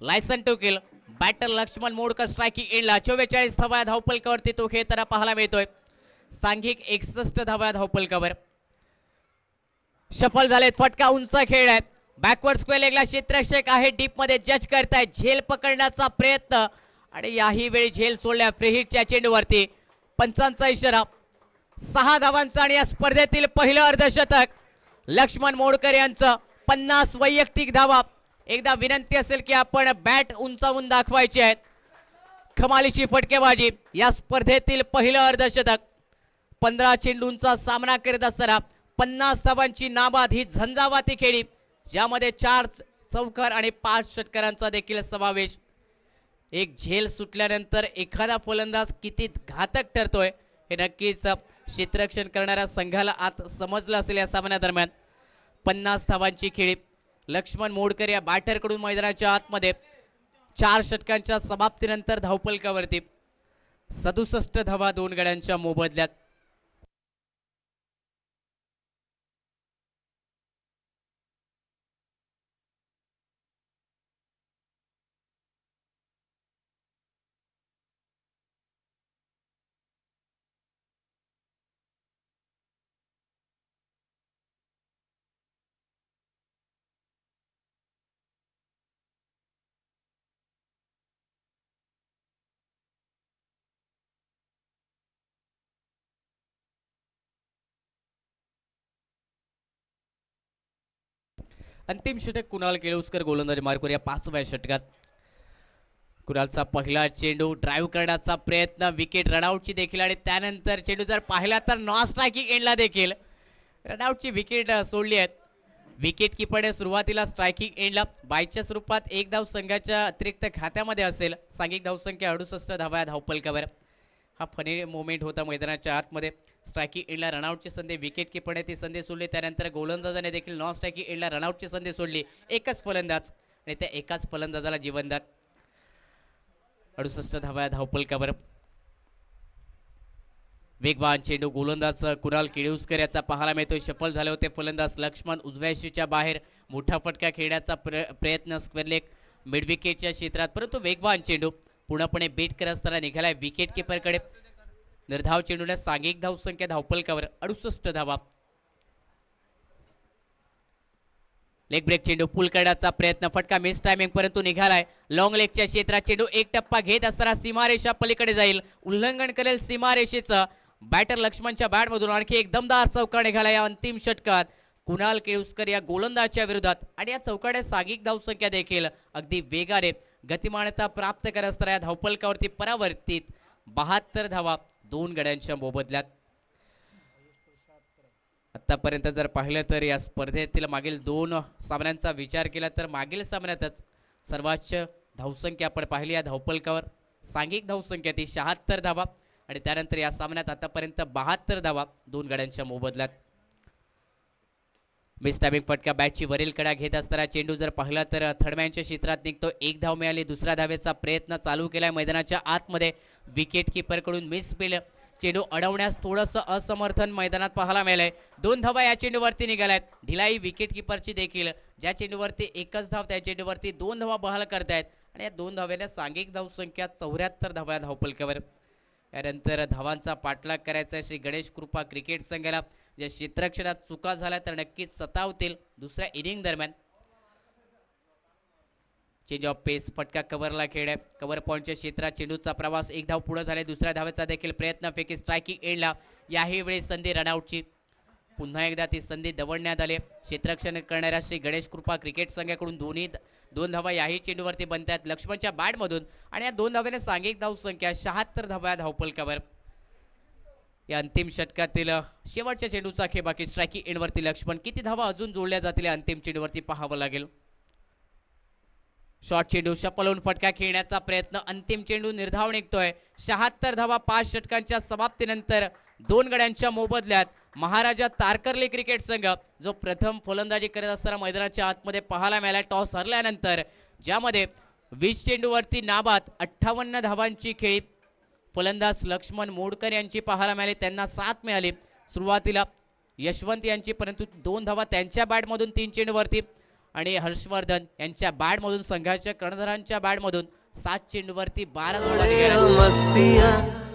License to kill. Batter Laxman Modkar striking एंडला 44 धावा धावपलकावरती तो खेळताना पाहायला मिळतोय. सांघिक 61 धावा धावपलकावर. सफल झालेत. फटका उंच खेळ आहे. बॅकवर्ड स्क्वेअर लेगला क्षेत्ररक्षक आहे डीप मध्ये जज करताय. झेल पकडण्याचा प्रयत्न आणि याही वेळी झेल सोडल्या फ्री हिटच्या चेंडूवरती. पंचांचा इशारा. 6 धावांचा आणि या स्पर्धेतील पहिलं अर्धशतक लक्ष्मण मोडकर यांचं. 50 वैयक्तिक धावा. एकदा विनंती असेल की आपण बॅट उंचावून दाखवायची आहेत. कमालीची फटकेबाजी. या स्पर्धेतील पहिलं अर्धशतक. 15 चेंडूंचा सामना करत असताना 50 धावांची नाबाद ही झंझावाती खेळी, ज्यामध्ये 4 चौकार आणि 5 षटकारांचा देखील समावेश. एक झेल सुटल्यानंतर एखादा फलंदाज किती घातक ठरतोय हे नक्कीच क्षेत्ररक्षण करणाऱ्या संघाला आत समजलं असेल. या सामन्यादरम्यान 50 धावांची खेळी. लक्ष्मण मोडकर या बॅटरकडून मैदानाच्या आतमध्ये 4 षटकांच्या समाप्तीनंतर धावपलकावरती. 67 धावा 2 गड्यांच्या मोबदल्यात. अंतिम षटक कुणाल केळुसकर गोलंदाजी मार्कवर या 5व्या षटकात. कुणालचा पहिला चेंडू ड्राईव्ह करण्याचा प्रयत्न. विकेट रनआउटची देखील आणि त्यानंतर चेंडू जर पाहिला तर नॉन स्ट्रायकिंग एंडला देखील रनआउटची विकेट सोडली आहे. विकेट किपरने सुरुवातीला स्ट्रायकिंग एंडला बायच्या स्वरूपात 1 धाव संघाच्या अतिरिक्त खात्यामध्ये असेल. सांघिक धावसंख्या 68 धावा धावपलकावर. हा फनी मोमेंट होता मैदानाच्या आतमध्ये. स्ट्रायकिंग एंडला रनआउटची संधी. विकेट किपरने ती संधी सोडली. त्यानंतर गोलंदाजाने देखील नॉन स्ट्रायकिंग एंडला रनआउटची संधी सोडली. एकच फलंदाज आणि त्या एकाच फलंदाजाला जीवनदान. 68 धावा धावपलकावर. वेगवान चेंडू. गोलंदाज कुणाल केळुसकर याचा पाहायला मिळतोय. सफल झाले होते फलंदाज लक्ष्मण उजव्याशीच्या बाहेर. मोठा फटका खेळण्याचा प्रयत्न स्क्वेअर लेग मिड विकेटच्या क्षेत्रात, परंतु वेगवान चेंडू पूर्णपणे बीट करत असताना निघालाय विकेट किपरकडे. निर्धाव चेंडूने सांघिक धावसंख्या धावपलकावर 68 धावा. लेग ब्रेक चेंडू पुल करण्याचा प्रयत्न. फटका मिस टायमिंग परंतु निघालाय लॉंग लेगच्या क्षेत्रात. चेंडू एक टप्पा घेत असताना सीमारेषा पलीकडे जाईल. उल्लंघन करेल सीमारेषेचं. बॅटर लक्ष्मणच्या बॅटमधून आणखी एक दमदार चौकार निघाला या अंतिम षटकात कुणाल केळुसकर या गोलंदाजच्या विरोधात. आणि या चौकाने सांघिक धावसंख्या देखील अगदी वेगाने गतिमानता प्राप्त करत असताना या धावपलकावरती परावर्तित 72 धावा 2 गड्यांच्या मोबदल्यात. आतापर्यंत जर पाहिलं तर या स्पर्धेतील मागील 2 सामन्यांचा विचार केला तर मागील सामन्यातच सर्वोच्च धावसंख्या आपण पाहिली या धावपलकावर. सांघिक धावसंख्या ती 76 धावा आणि त्यानंतर या सामन्यात आतापर्यंत 72 धावा 2 गड्यांच्या मोबदल्यात. मिस टायमिंग फटका. बॅटची वरील कडा घेत असताना चेंडू जर पाहिला तर थर्डमॅनच्या क्षेत्रात निघतो. 1 धाव मिळाली. दुसऱ्या धावेचा प्रयत्न चालू केलाय मैदानाच्या आतमध्ये. विकेट किपरकडून मिस फील्ड. चेंडू अडवण्यास थोडंसं असमर्थन मैदानात पाहायला मिळालंय. 2 धावा या चेंडूवरती निघाल्यात. ढिलाई विकेट किपरची देखील. ज्या चेंडूवरती एकच धाव त्या चेंडूवरती 2 धावा बहाल करतायत आणि या 2 धाव्याने सांघिक धावसंख्या 74 धावा धावपलकावर. यानंतर धावांचा पाठलाग करायचा श्री गणेश कृपा क्रिकेट संघाला. ज्या क्षेत्ररक्षणात चुका झाल्या तर नक्कीच सतावतील दुसऱ्या इनिंग दरम्यान. चेंज ऑफ पेस. फटका कव्हरला खेळ आहे. कव्हर पॉईंटच्या क्षेत्रात चेंडूचा प्रवास. 1 धाव पुढे झाले. दुसऱ्या धावेचा देखील प्रयत्न. फेकी स्ट्रायकिंग एंडला. याही वेळी संधी रनआउटची. पुन्हा एकदा ती संधी दवडण्यात आली. क्षेत्ररक्षण करणाऱ्या श्री गणेश कृपा क्रिकेट संघाकडून 2 धावा याही चेंडूवरती बनतात लक्ष्मणच्या बॅटमधून आणि या 2 धाव्याने सांघिक धावसंख्या 76 धावा धावपलकावर. या अंतिम षटकातील शेवटच्या चेंडूचा खेळ बाकी. स्ट्रायकिंग एंडवरती लक्ष्मण. किती धावा अजून जोडल्या जातील या अंतिम चेंडूवरती पाहावं लागेल. शॉर्ट चेंडू. शपलवून फटका खेळण्याचा प्रयत्न. अंतिम चेंडू निर्धाव निघतोय. 76 धावा 5 षटकांच्या समाप्तीनंतर 2 गड्यांच्या मोबदल्यात. महाराजा तारकर्ली क्रिकेट संघ जो प्रथम फलंदाजी करत असताना मैदानाच्या आतमध्ये पाहायला मिळाला टॉस हरल्यानंतर, ज्यामध्ये 20 चेंडूवरती नाबाद 58 धावांची खेळी फलंदाज लक्ष्मण मोडकर यांची पाहायला मिळाली. त्यांना 7 मिळाली. सुरुवातीला यशवंत यांची, परंतु 2 धावा त्यांच्या बॅटमधून 3 चेंडूवरती आणि हर्षवर्धन यांच्या बॅटमधून संघाच्या कर्णधारांच्या बॅटमधून 7 चेंडूवरती 12 धावा निघाल्या.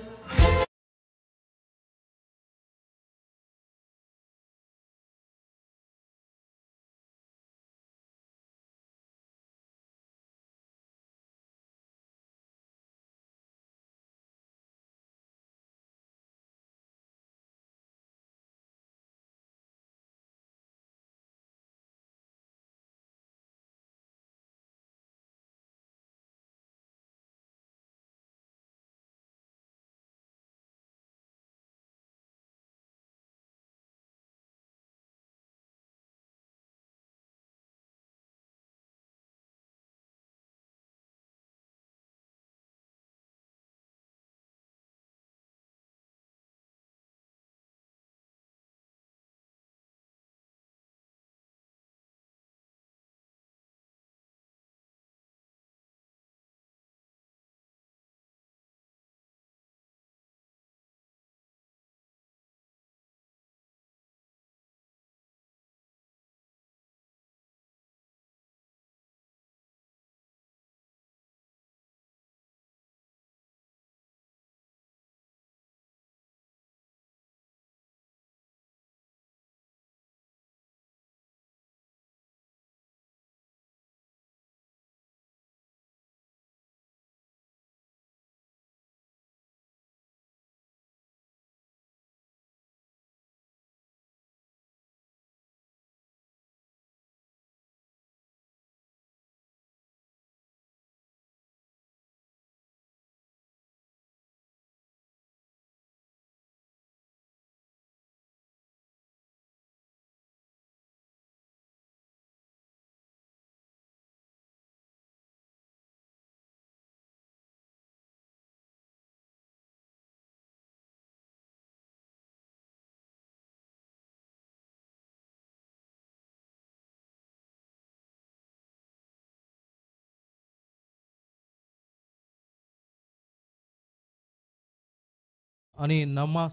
आणि नमा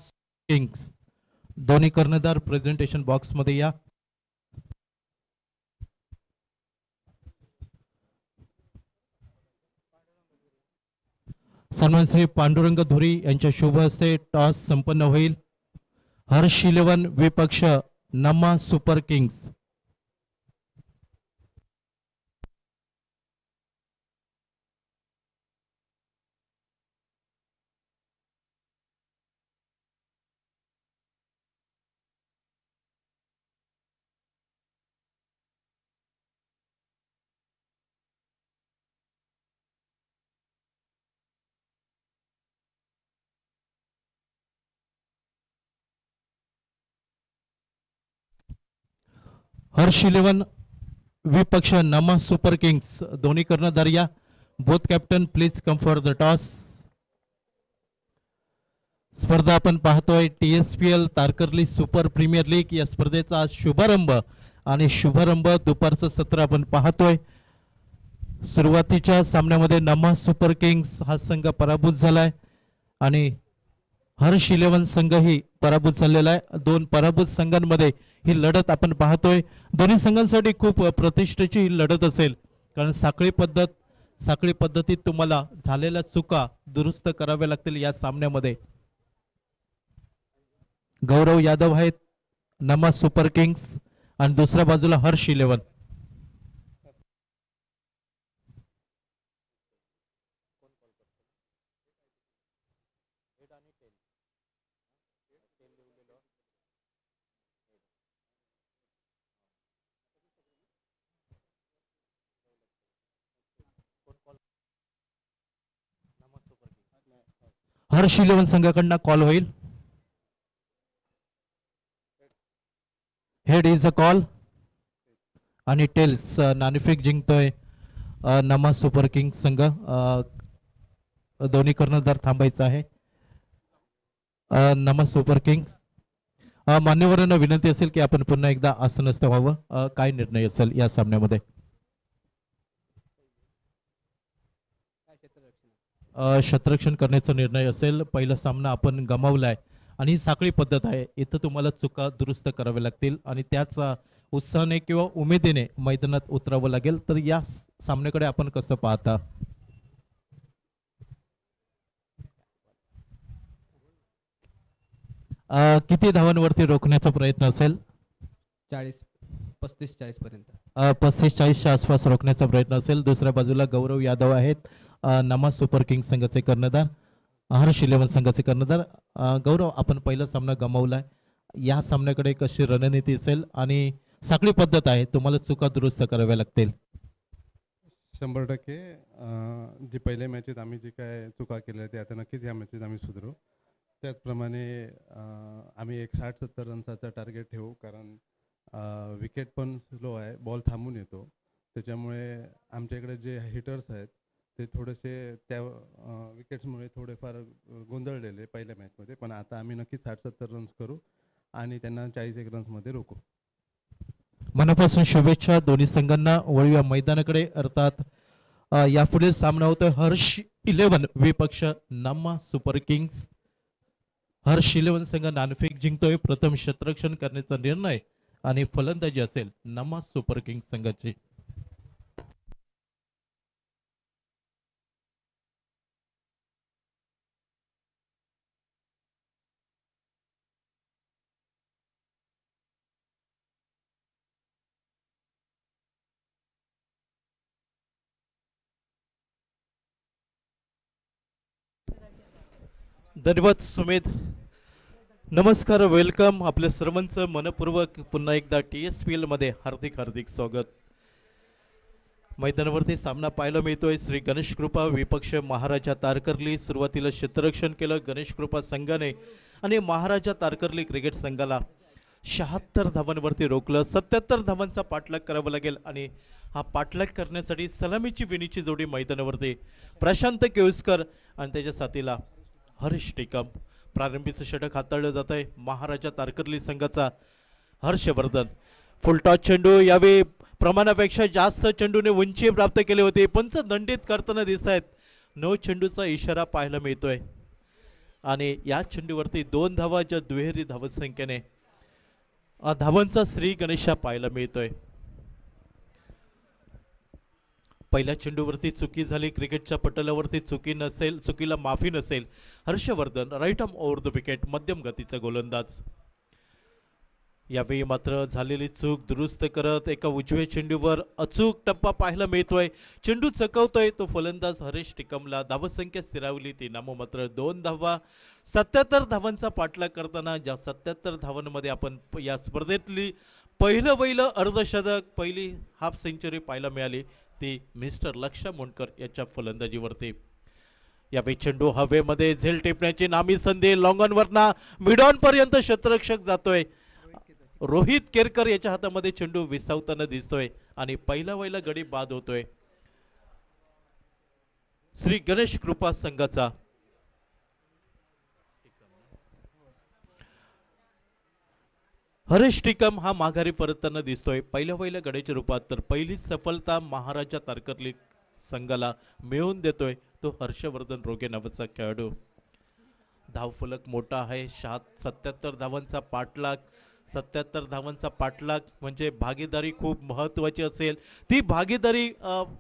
किंग्स दोन्ही कर्णधार प्रेझेंटेशन बॉक्स मध्ये या. सन्मान श्री पांडुरंग धुरी यांच्या शुभ हस्ते टॉस संपन्न होईल. हर्ष 11 विपक्ष नमा सुपर किंग्स. हर्ष 11 विपक्ष नमा सुपर किंग्स दोन्ही कर्णधार या. Both captain please come for the toss. स्पर्धा आपण पाहतोय TSPL Tarkarli super premier league या स्पर्धेचा आज शुभारंभ आणि शुभारंभ दुपारचं सत्र आपण पाहतोय. सुरुवातीच्या सामन्यामध्ये नमा सुपर किंग्स हा संघ पराभूत झालाय आणि हर्ष 11 संघही पराभूत झालेला आहे. दोन पराभूत संघांमध्ये ही लढत आपण पाहतोय. दोन्ही संघांसाठी खूप प्रतिष्ठेची ही लढत असेल, कारण साखळी पद्धतीत तुम्हाला झालेल्या चुका दुरुस्त कराव्या लागतील या सामन्यामध्ये. गौरव यादव आहेत नमा सुपर किंग्स आणि दुसऱ्या बाजूला हर्ष 11. हर्ष 11 संघाकडनं कॉल होईल. हेड इज अ कॉल आणि टेल्स नाणेफेक जिंकतोय नमा सुपर किंग्स संघ. दोन्ही कर्णधार थांबायचं आहे. नमा सुपर किंग्स मान्यवरांना विनंती असेल की आपण पुन्हा एकदा आसनस्थ व्हावं. काय निर्णय असेल या सामन्यामध्ये? क्षेत्ररक्षण करण्याचा निर्णय असेल. पहिला सामना आपण गमावलाय आणि ही साखळी पद्धत आहे. इथं तुम्हाला चुका दुरुस्त कराव्या लागतील आणि त्याच उत्साहाने किंवा उमेदीने मैदानात उतरावं लागेल. तर या सामन्याकडे आपण कसं पाहता? किती धावांवरती रोखण्याचा प्रयत्न असेल? 35-40 पर्यंत. 35-40च्या आसपास रोखण्याचा प्रयत्न असेल. दुसऱ्या बाजूला गौरव यादव आहेत, नमा सुपर किंग संघाचे कर्णधार, हर्ष 11 संघाचे कर्णधार. गौरव, आपण पहिला सामना गमावलाय, या सामन्याकडे कशी रणनीती असेल आणि साखळी पद्धत आहे, तुम्हाला चुका दुरुस्त कराव्या लागतील? 100% जी पहिल्या मॅचेत आम्ही जी काय चुका केल्या ते आता नक्कीच ह्या मॅचेत आम्ही सुधारू. त्याचप्रमाणे आम्ही एक 60-70 रन्साचा टार्गेट ठेवू, कारण विकेट पण स्लो आहे, बॉल थांबून येतो. त्याच्यामुळे आमच्याकडे जे हिटर्स आहेत ते थोडेसे त्या विकेट्समुळे थोडेफार गोंधळलेले पहिल्या मॅचमध्ये. पण आता आम्ही नक्कीच 60-70 रन्स करू आणि त्यांना 40 रन्समध्ये रोखू. मनापासून शुभेच्छा दोन्ही संघांना. वळूया मैदानाकडे. अर्थात यापुढील सामना होतोय हर्ष 11 विपक्ष नमा सुपर किंग्स. हर्ष 11 संघ नाणेफेक जिंकतोय. प्रथम क्षेत्ररक्षण करण्याचा निर्णय आणि फलंदाजी असेल नमा सुपर किंग्स संघाची. धन्यवाद सुमेध. नमस्कार, वेलकम. आपल्या सर्वांचं मनपूर्वक पुन्हा एकदा TSPL मध्ये हार्दिक हार्दिक स्वागत. मैदानावरती सामना पाहायला मिळतोय. श्री गणेश कृपा विपक्ष महाराजा तारकर्ली. सुरुवातीला क्षेत्ररक्षण केलं गणेश कृपा संघाने आणि महाराजा तारकर्ली क्रिकेट संघाला 76 धावांवरती रोखलं. 77 धावांचा पाठलाग करावा लागेल आणि हा पाठलाग करण्यासाठी सलामीची विणीची जोडी मैदानावरती प्रशांत केळुसकर आणि त्याच्या साथीला हरीश टिकम. प्रारंभीचं षटक हाताळलं जात आहे महाराजा तारकर्ली संघाचा हर्षवर्धन. फुलटॉस चेंडू, यावेळी प्रमाणापेक्षा जास्त चेंडूने उंची प्राप्त केली होती. पंच दंडित करताना दिसत आहेत. 9 चेंडूचा इशारा पाहायला मिळतोय आणि या चेंडूवरती 2 धावाच्या दुहेरी धावसंख्येने धावांचा श्री गणेशा पाहायला मिळतोय. पहिल्या चेंडूवरती चुकी झाली. क्रिकेटच्या पटलावरती चुकीला माफी नसेल. Harshvardhan right arm over the wicket, मध्यम गतीचा गोलंदाज. यावेळी मात्र झालेली चूक दुरुस्त करत एका उजव्या चेंडूवर अचूक टप्पा पाहायला मिळतोय. चेंडू चकवतोय तो फलंदाज हरीश टिकमला. धावसंख्या स्थिरावली ती नाममात्र 2 धावा. 77 धावांचा पाठलाग करताना ज्या 77 धावांमध्ये आपण या स्पर्धेतली पहिलं अर्धशतक, पहिली हाफ सेंचुरी पाहायला मिळाली ती मिस्टर लक्ष्य मोंडकर याच्या फलंदाजीवरती. यावेळी चेंडू हवेमध्ये झेल टिपण्याची नामी संधी. लॉंग ऑनवरना मिड ऑन पर्यंत क्षेत्ररक्षक जातोय. रोहित केरकर याच्या हातामध्ये चेंडू विसावताना दिसतोय आणि पहिला गडी बाद होतोय श्री गणेश कृपा संघाचा. हरीश टिकम हा माघारी परतताना दिसतोय पहिल्या गड्याच्या रूपात. तर पहिली सफलता महाराजा तारकर्ली संघाला मिळवून देतोय तो हर्षवर्धन रोगे नावाचा खेळाडू. धावफलक मोठा आहे. 77 धावांचा पाठलाग. 77 धावांचा पाठलाग म्हणजे भागीदारी खूप महत्त्वाची असेल. ती भागीदारी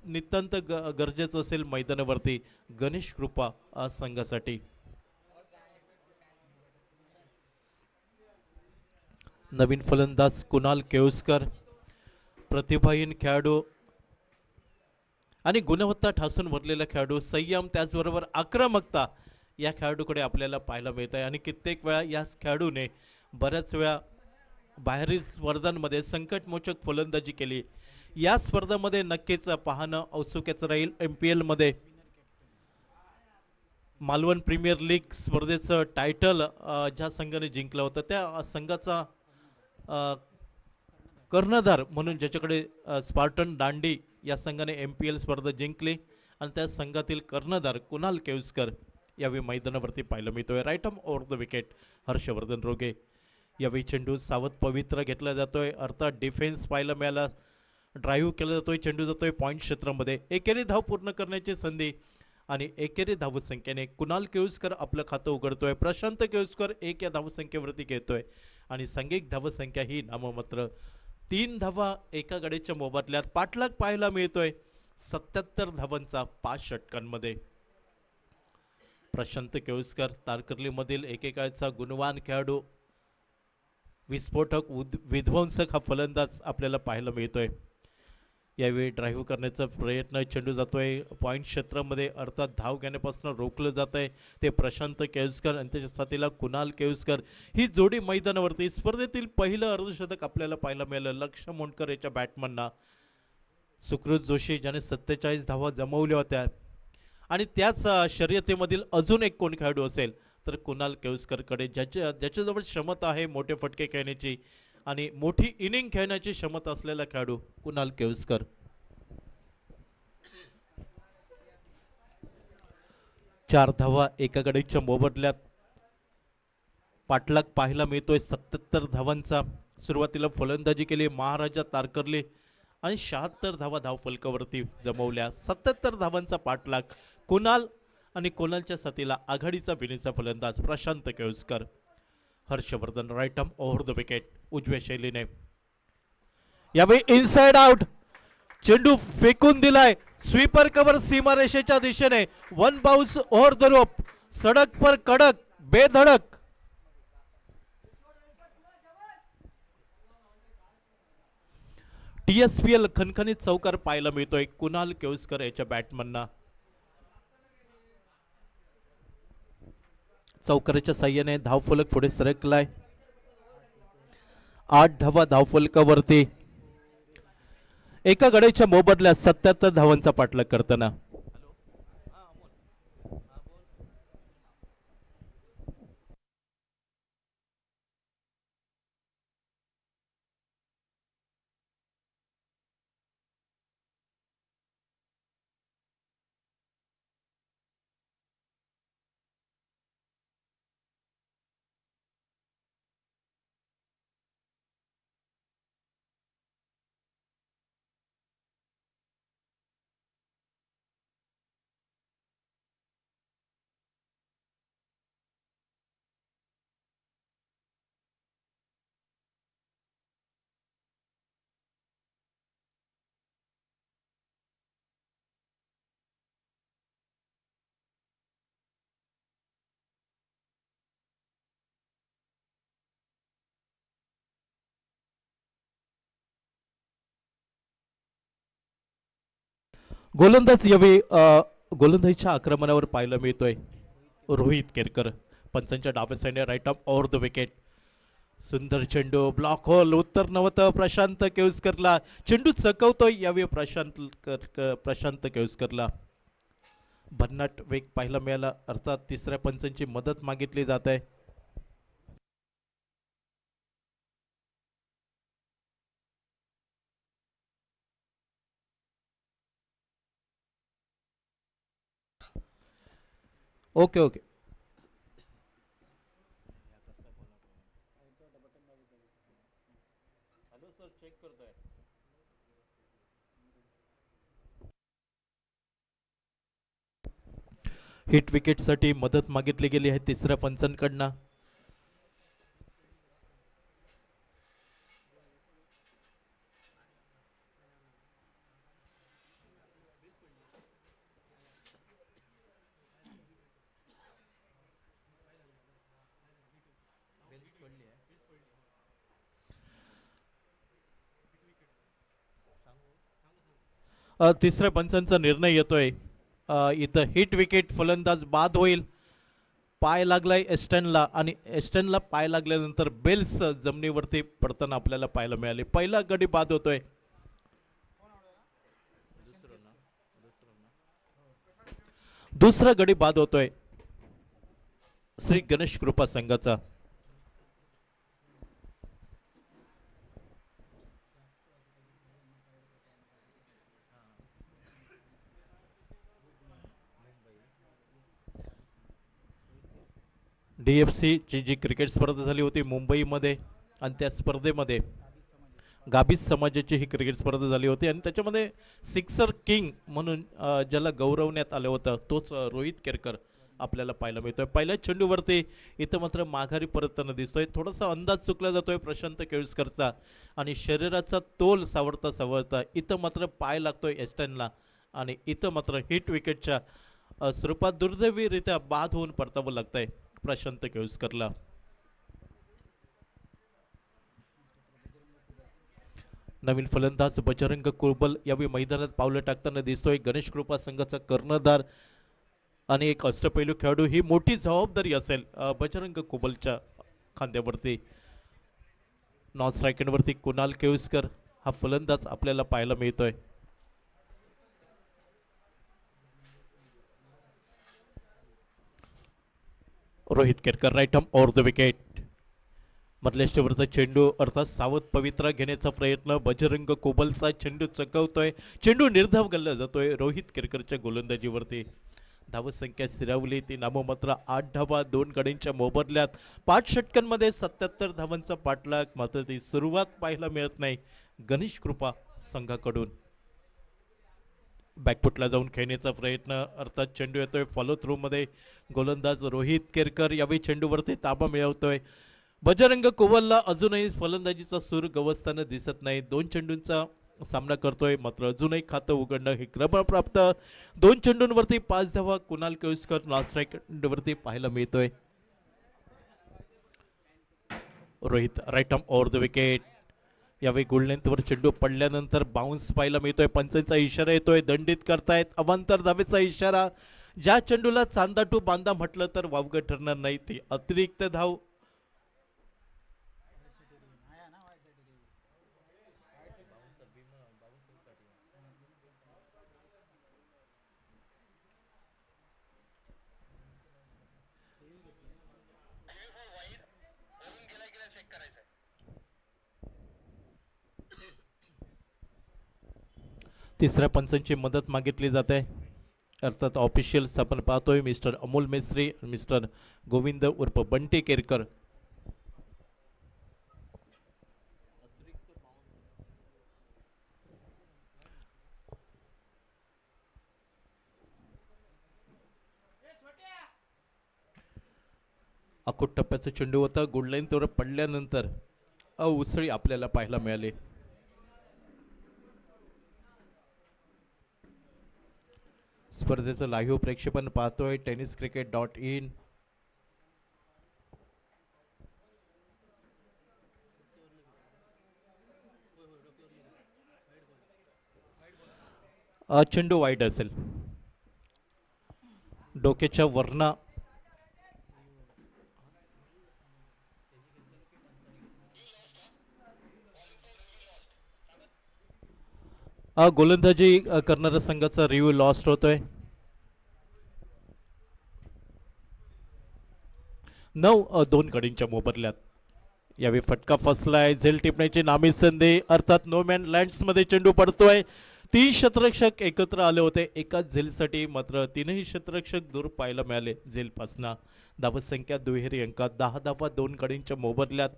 नितांत गरजेचं असेल मैदानावरती गणेश कृपा संघासाठी. नवीन फलंदाज कुणाल केळुसकर, प्रतिभाहीन खेळाडू आणि गुणवत्ता ठासून भरलेला खेळाडू. संयम त्याचबरोबर आक्रमकता या खेळाडूकडे आपल्याला पाहायला मिळत आहे आणि कित्येक वेळा या खेळाडूने बऱ्याच वेळा बाहेरील स्पर्धांमध्ये संकटमोचक फलंदाजी केली. या स्पर्धेमध्ये नक्कीच पाहणं औत्सुक्याचं राहील. MPL मध्ये मालवण प्रीमियर लीग स्पर्धेचं टायटल ज्या संघाने जिंकलं होतं त्या संघाचा कर्णधार म्हणून ज्याच्याकडे स्पार्टन दांडी या संघाने MPL स्पर्धा जिंकली आणि त्या संघातील कर्णधार कुणाल केळुसकर यावेळी मैदानावरती पाहायला मिळतोय. Right arm over the wicket Harshvardhan Roge. यावेळी चेंडू सावध पवित्र घेतला जातोय. अर्थात डिफेन्स पाहायला मिळाला. ड्राईव्ह केला जातोय. चेंडू जातोय पॉईंट क्षेत्रामध्ये. एकेरी धाव पूर्ण करण्याची संधी आणि एकेरी धावसंख्येने कुणाल केळुसकर आपलं खातं उघडतोय. प्रशांत केळुसकर 1 या धावसंख्येवरती घेतोय आणि सांघिक धावसंख्या ही नाममात्र 3 धावा एका गडीच्या मोबदल्यात पाठलाग पाहायला मिळतोय 77 धावांचा 5 षटकांमध्ये. प्रशांत केळुसकर तारकर्लीमधील एकेकाळचा गुणवान खेळाडू, विस्फोटक विध्वंसक हा फलंदाज आपल्याला पाहायला मिळतोय. यावेळी ड्राईव्ह करण्याचा प्रयत्न, चेंडू जातोय पॉईंट क्षेत्रामध्ये, अर्थात धाव घेण्यापासून रोखलं जात आहे ते प्रशांत केळुसकर आणि त्याच्या साथीला कुणाल केळुसकर. ही जोडी मैदानावरती स्पर्धेतील पहिलं अर्धशतक आपल्याला पाहायला मिळालं लक्ष्य मोंडकर याच्या बॅटमनना. सुकृत जोशी ज्याने 47 धावा जमवल्या होत्या आणि त्याच शर्यतीमधील अजून एक कोण खेळाडू असेल तर कुणाल केळुसकरकडे ज्याच्याजवळ क्षमता आहे मोठे फटके खेळण्याची आणि मोठी इनिंग खेळण्याची क्षमता असलेला खेळाडू कुणाल केळुसकर. चार धावा एका गडीच्या मोबदल्यात पाठलाग पाहायला मिळतोय 77 धावांचा. सुरुवातीला फलंदाजी केली महाराजा तारकर्ली आणि 76 धावा धावफलकावरती जमवल्या. 77 धावांचा पाठलाग कुणाल आणि कुणालच्या साथीला आघाडीचा विनेचा फलंदाज Prashant Keluskar. Harshvardhan right arm over the wicket उजव्या शैलीने. यावेळी इनसाइड आउट चेंडू फेकून दिलाय स्वीपर कव्हर सीमारेषेच्या दिशेने. One bounce over the rope, सडक पर कडक बेधडक. TSPL खणखणीत चौकार पाहायला मिळतोय कुणाल केळुसकर याच्या बॅटमनना. चौकाराच्या साह्याने धावफलक पुढे सरकलाय. 8 धावा धावफलकावरती एका गड्याच्या मोबदल्यात 77 धावांचा पाठलाग करताना. गोलंदाज यावेळी गोलंदाजीच्या आक्रमणावर पाहायला मिळतोय रोहित केरकर. पंचांच्या डाव्या साईडने right arm over the wicket. सुंदर चेंडू ब्लॉक होल उत्तर नव्हतं प्रशांत केळुसकरला. चेंडू चकवतोय यावेळी प्रशांत केळुसकरला. भन्नाट वेग पाहायला मिळाला, अर्थात तिसऱ्या पंचांची मदत मागितली जात आहे. ओके ओके हिट विकेटसाठी मदत मागितली गेली आहे तिसऱ्या पंचांकडनं. तिसऱ्या पंचांचा निर्णय येतोय. इथं हिट विकेट, फलंदाज बाद होईल. पाय लागलाय एस्टनला आणि एस्टनला पाय लागल्यानंतर बेल्स जमिनीवरती पडताना आपल्याला पाहायला मिळाले. पहिला गडी बाद होतोय. दुसरा गडी बाद होतोय श्री गणेश कृपा संघाचा. DFC ची जी क्रिकेट स्पर्धा झाली होती मुंबईमध्ये आणि त्या स्पर्धेमध्ये गाभीस समाजाची ही क्रिकेट स्पर्धा झाली होती आणि त्याच्यामध्ये सिक्सर किंग म्हणून ज्याला गौरवण्यात आलं होतं तोच रोहित केरकर आपल्याला पाहायला मिळतोय. पहिल्या चेंडूवरती इथं मात्र माघारी परतताना दिसतोय. थोडासा अंदाज चुकला जातोय प्रशांत केळुसकरचा आणि शरीराचा तोल सावरता सावरता इथं मात्र पाय लागतोय एस्टनला आणि इथं मात्र हिट विकेटच्या स्वरूपात दुर्दैवीरित्या बाद होऊन परतावं लागतंय प्रशांत केळुसकरला. नवीन फलंदाज बजरंग कुबल यावेळी मैदानात पावलं टाकताना दिसतोय. गणेश कृपा संघाचा कर्णधार आणि एक अष्टपैलू खेळाडू ही मोठी जबाबदारी असेल बजरंग कुबलच्या खांद्यावरती. नॉन स्ट्रायकरवरती कुणाल केळुसकर हा फलंदाज आपल्याला पाहायला मिळतोय. Rohit Kerkar right arm over the wicket. मधल्या शेवटचा चेंडू अर्थात सावध पवित्रा घेण्याचा प्रयत्न बजरंग कोबलचा चेंडू चकवतोय. चेंडू निर्धाव गल्ला जातोय रोहित केरकरच्या गोलंदाजीवरती. धावसंख्या स्थिरावली ती नाममात्र 8 धावा 2 गडींच्या मोबदल्यात 5 षटकांमध्ये 77 धावांचा पाठलाग. मात्र ती सुरुवात पाहायला मिळत नाही गणेश कृपा संघाकडून. बॅकफुटला जाऊन खेळण्याचा प्रयत्न अर्थात चेंडू येतोय फॉलो थ्रू मध्ये. गोलंदाज रोहित केरकर यावेळी चेंडूवरती ताबा मिळवतोय. बजरंग कोवलला अजूनही फलंदाजीचा सूर गवसताना दिसत नाही. 2 चेंडूंचा सामना करतोय मात्र अजूनही खातं उघडणं हे क्रमप्राप्त. 2 चेंडूंवरती 5 धावा कुणाल केळुसकर नॉन स्ट्रायकरवरती पाहायला मिळतोय. Rohit right arm over the wicket. यावेळी गोललेंथवर चेंडू पडल्यानंतर बाउन्स पाहायला मिळतोय. पंचांचा इशारा येतोय. दंडित करतायत. अवांतर धावेचा इशारा. ज्या चेंडूला चांदा टू बांधा म्हटलं तर वावगं ठरणार नाही. ती अतिरिक्त धाव. तिसऱ्या पंचांची मदत मागितली जाते. अर्थात ऑफिशियल्स आपण पाहतोय मिस्टर अमोल मेस्त्री मिस्टर गोविंद उर्फ बंटी केरकर. अकोट टप्प्याचा चेंडू होता. गुडलाईन तेवढं पडल्यानंतर उसळी आपल्याला पाहायला मिळाली. स्पर्धेचं लाईव्ह प्रेक्षेपण पाहतोय tenniscricket.in. चेंडू वाईड असेल. डोक्याच्या वरना गोलंदाजी करणाऱ्या संघाचा रिव्ह्यू लॉस्ट होतोय. 9-2 गडींच्या मोबदल्यात. यावेळी फटका फसलाय. झेल टिपण्याची नामी संधी अर्थात नो मॅन लँड्स मध्ये चेंडू पडतोय. 3 क्षेत्ररक्षक एकत्र आले होते एकाच झेलसाठी मात्र 3ही क्षेत्ररक्षक दूर पाहायला मिळाले झेलपासना. धावसंख्या दुहेरी अंकात 10 धावा 2 गडींच्या मोबदल्यात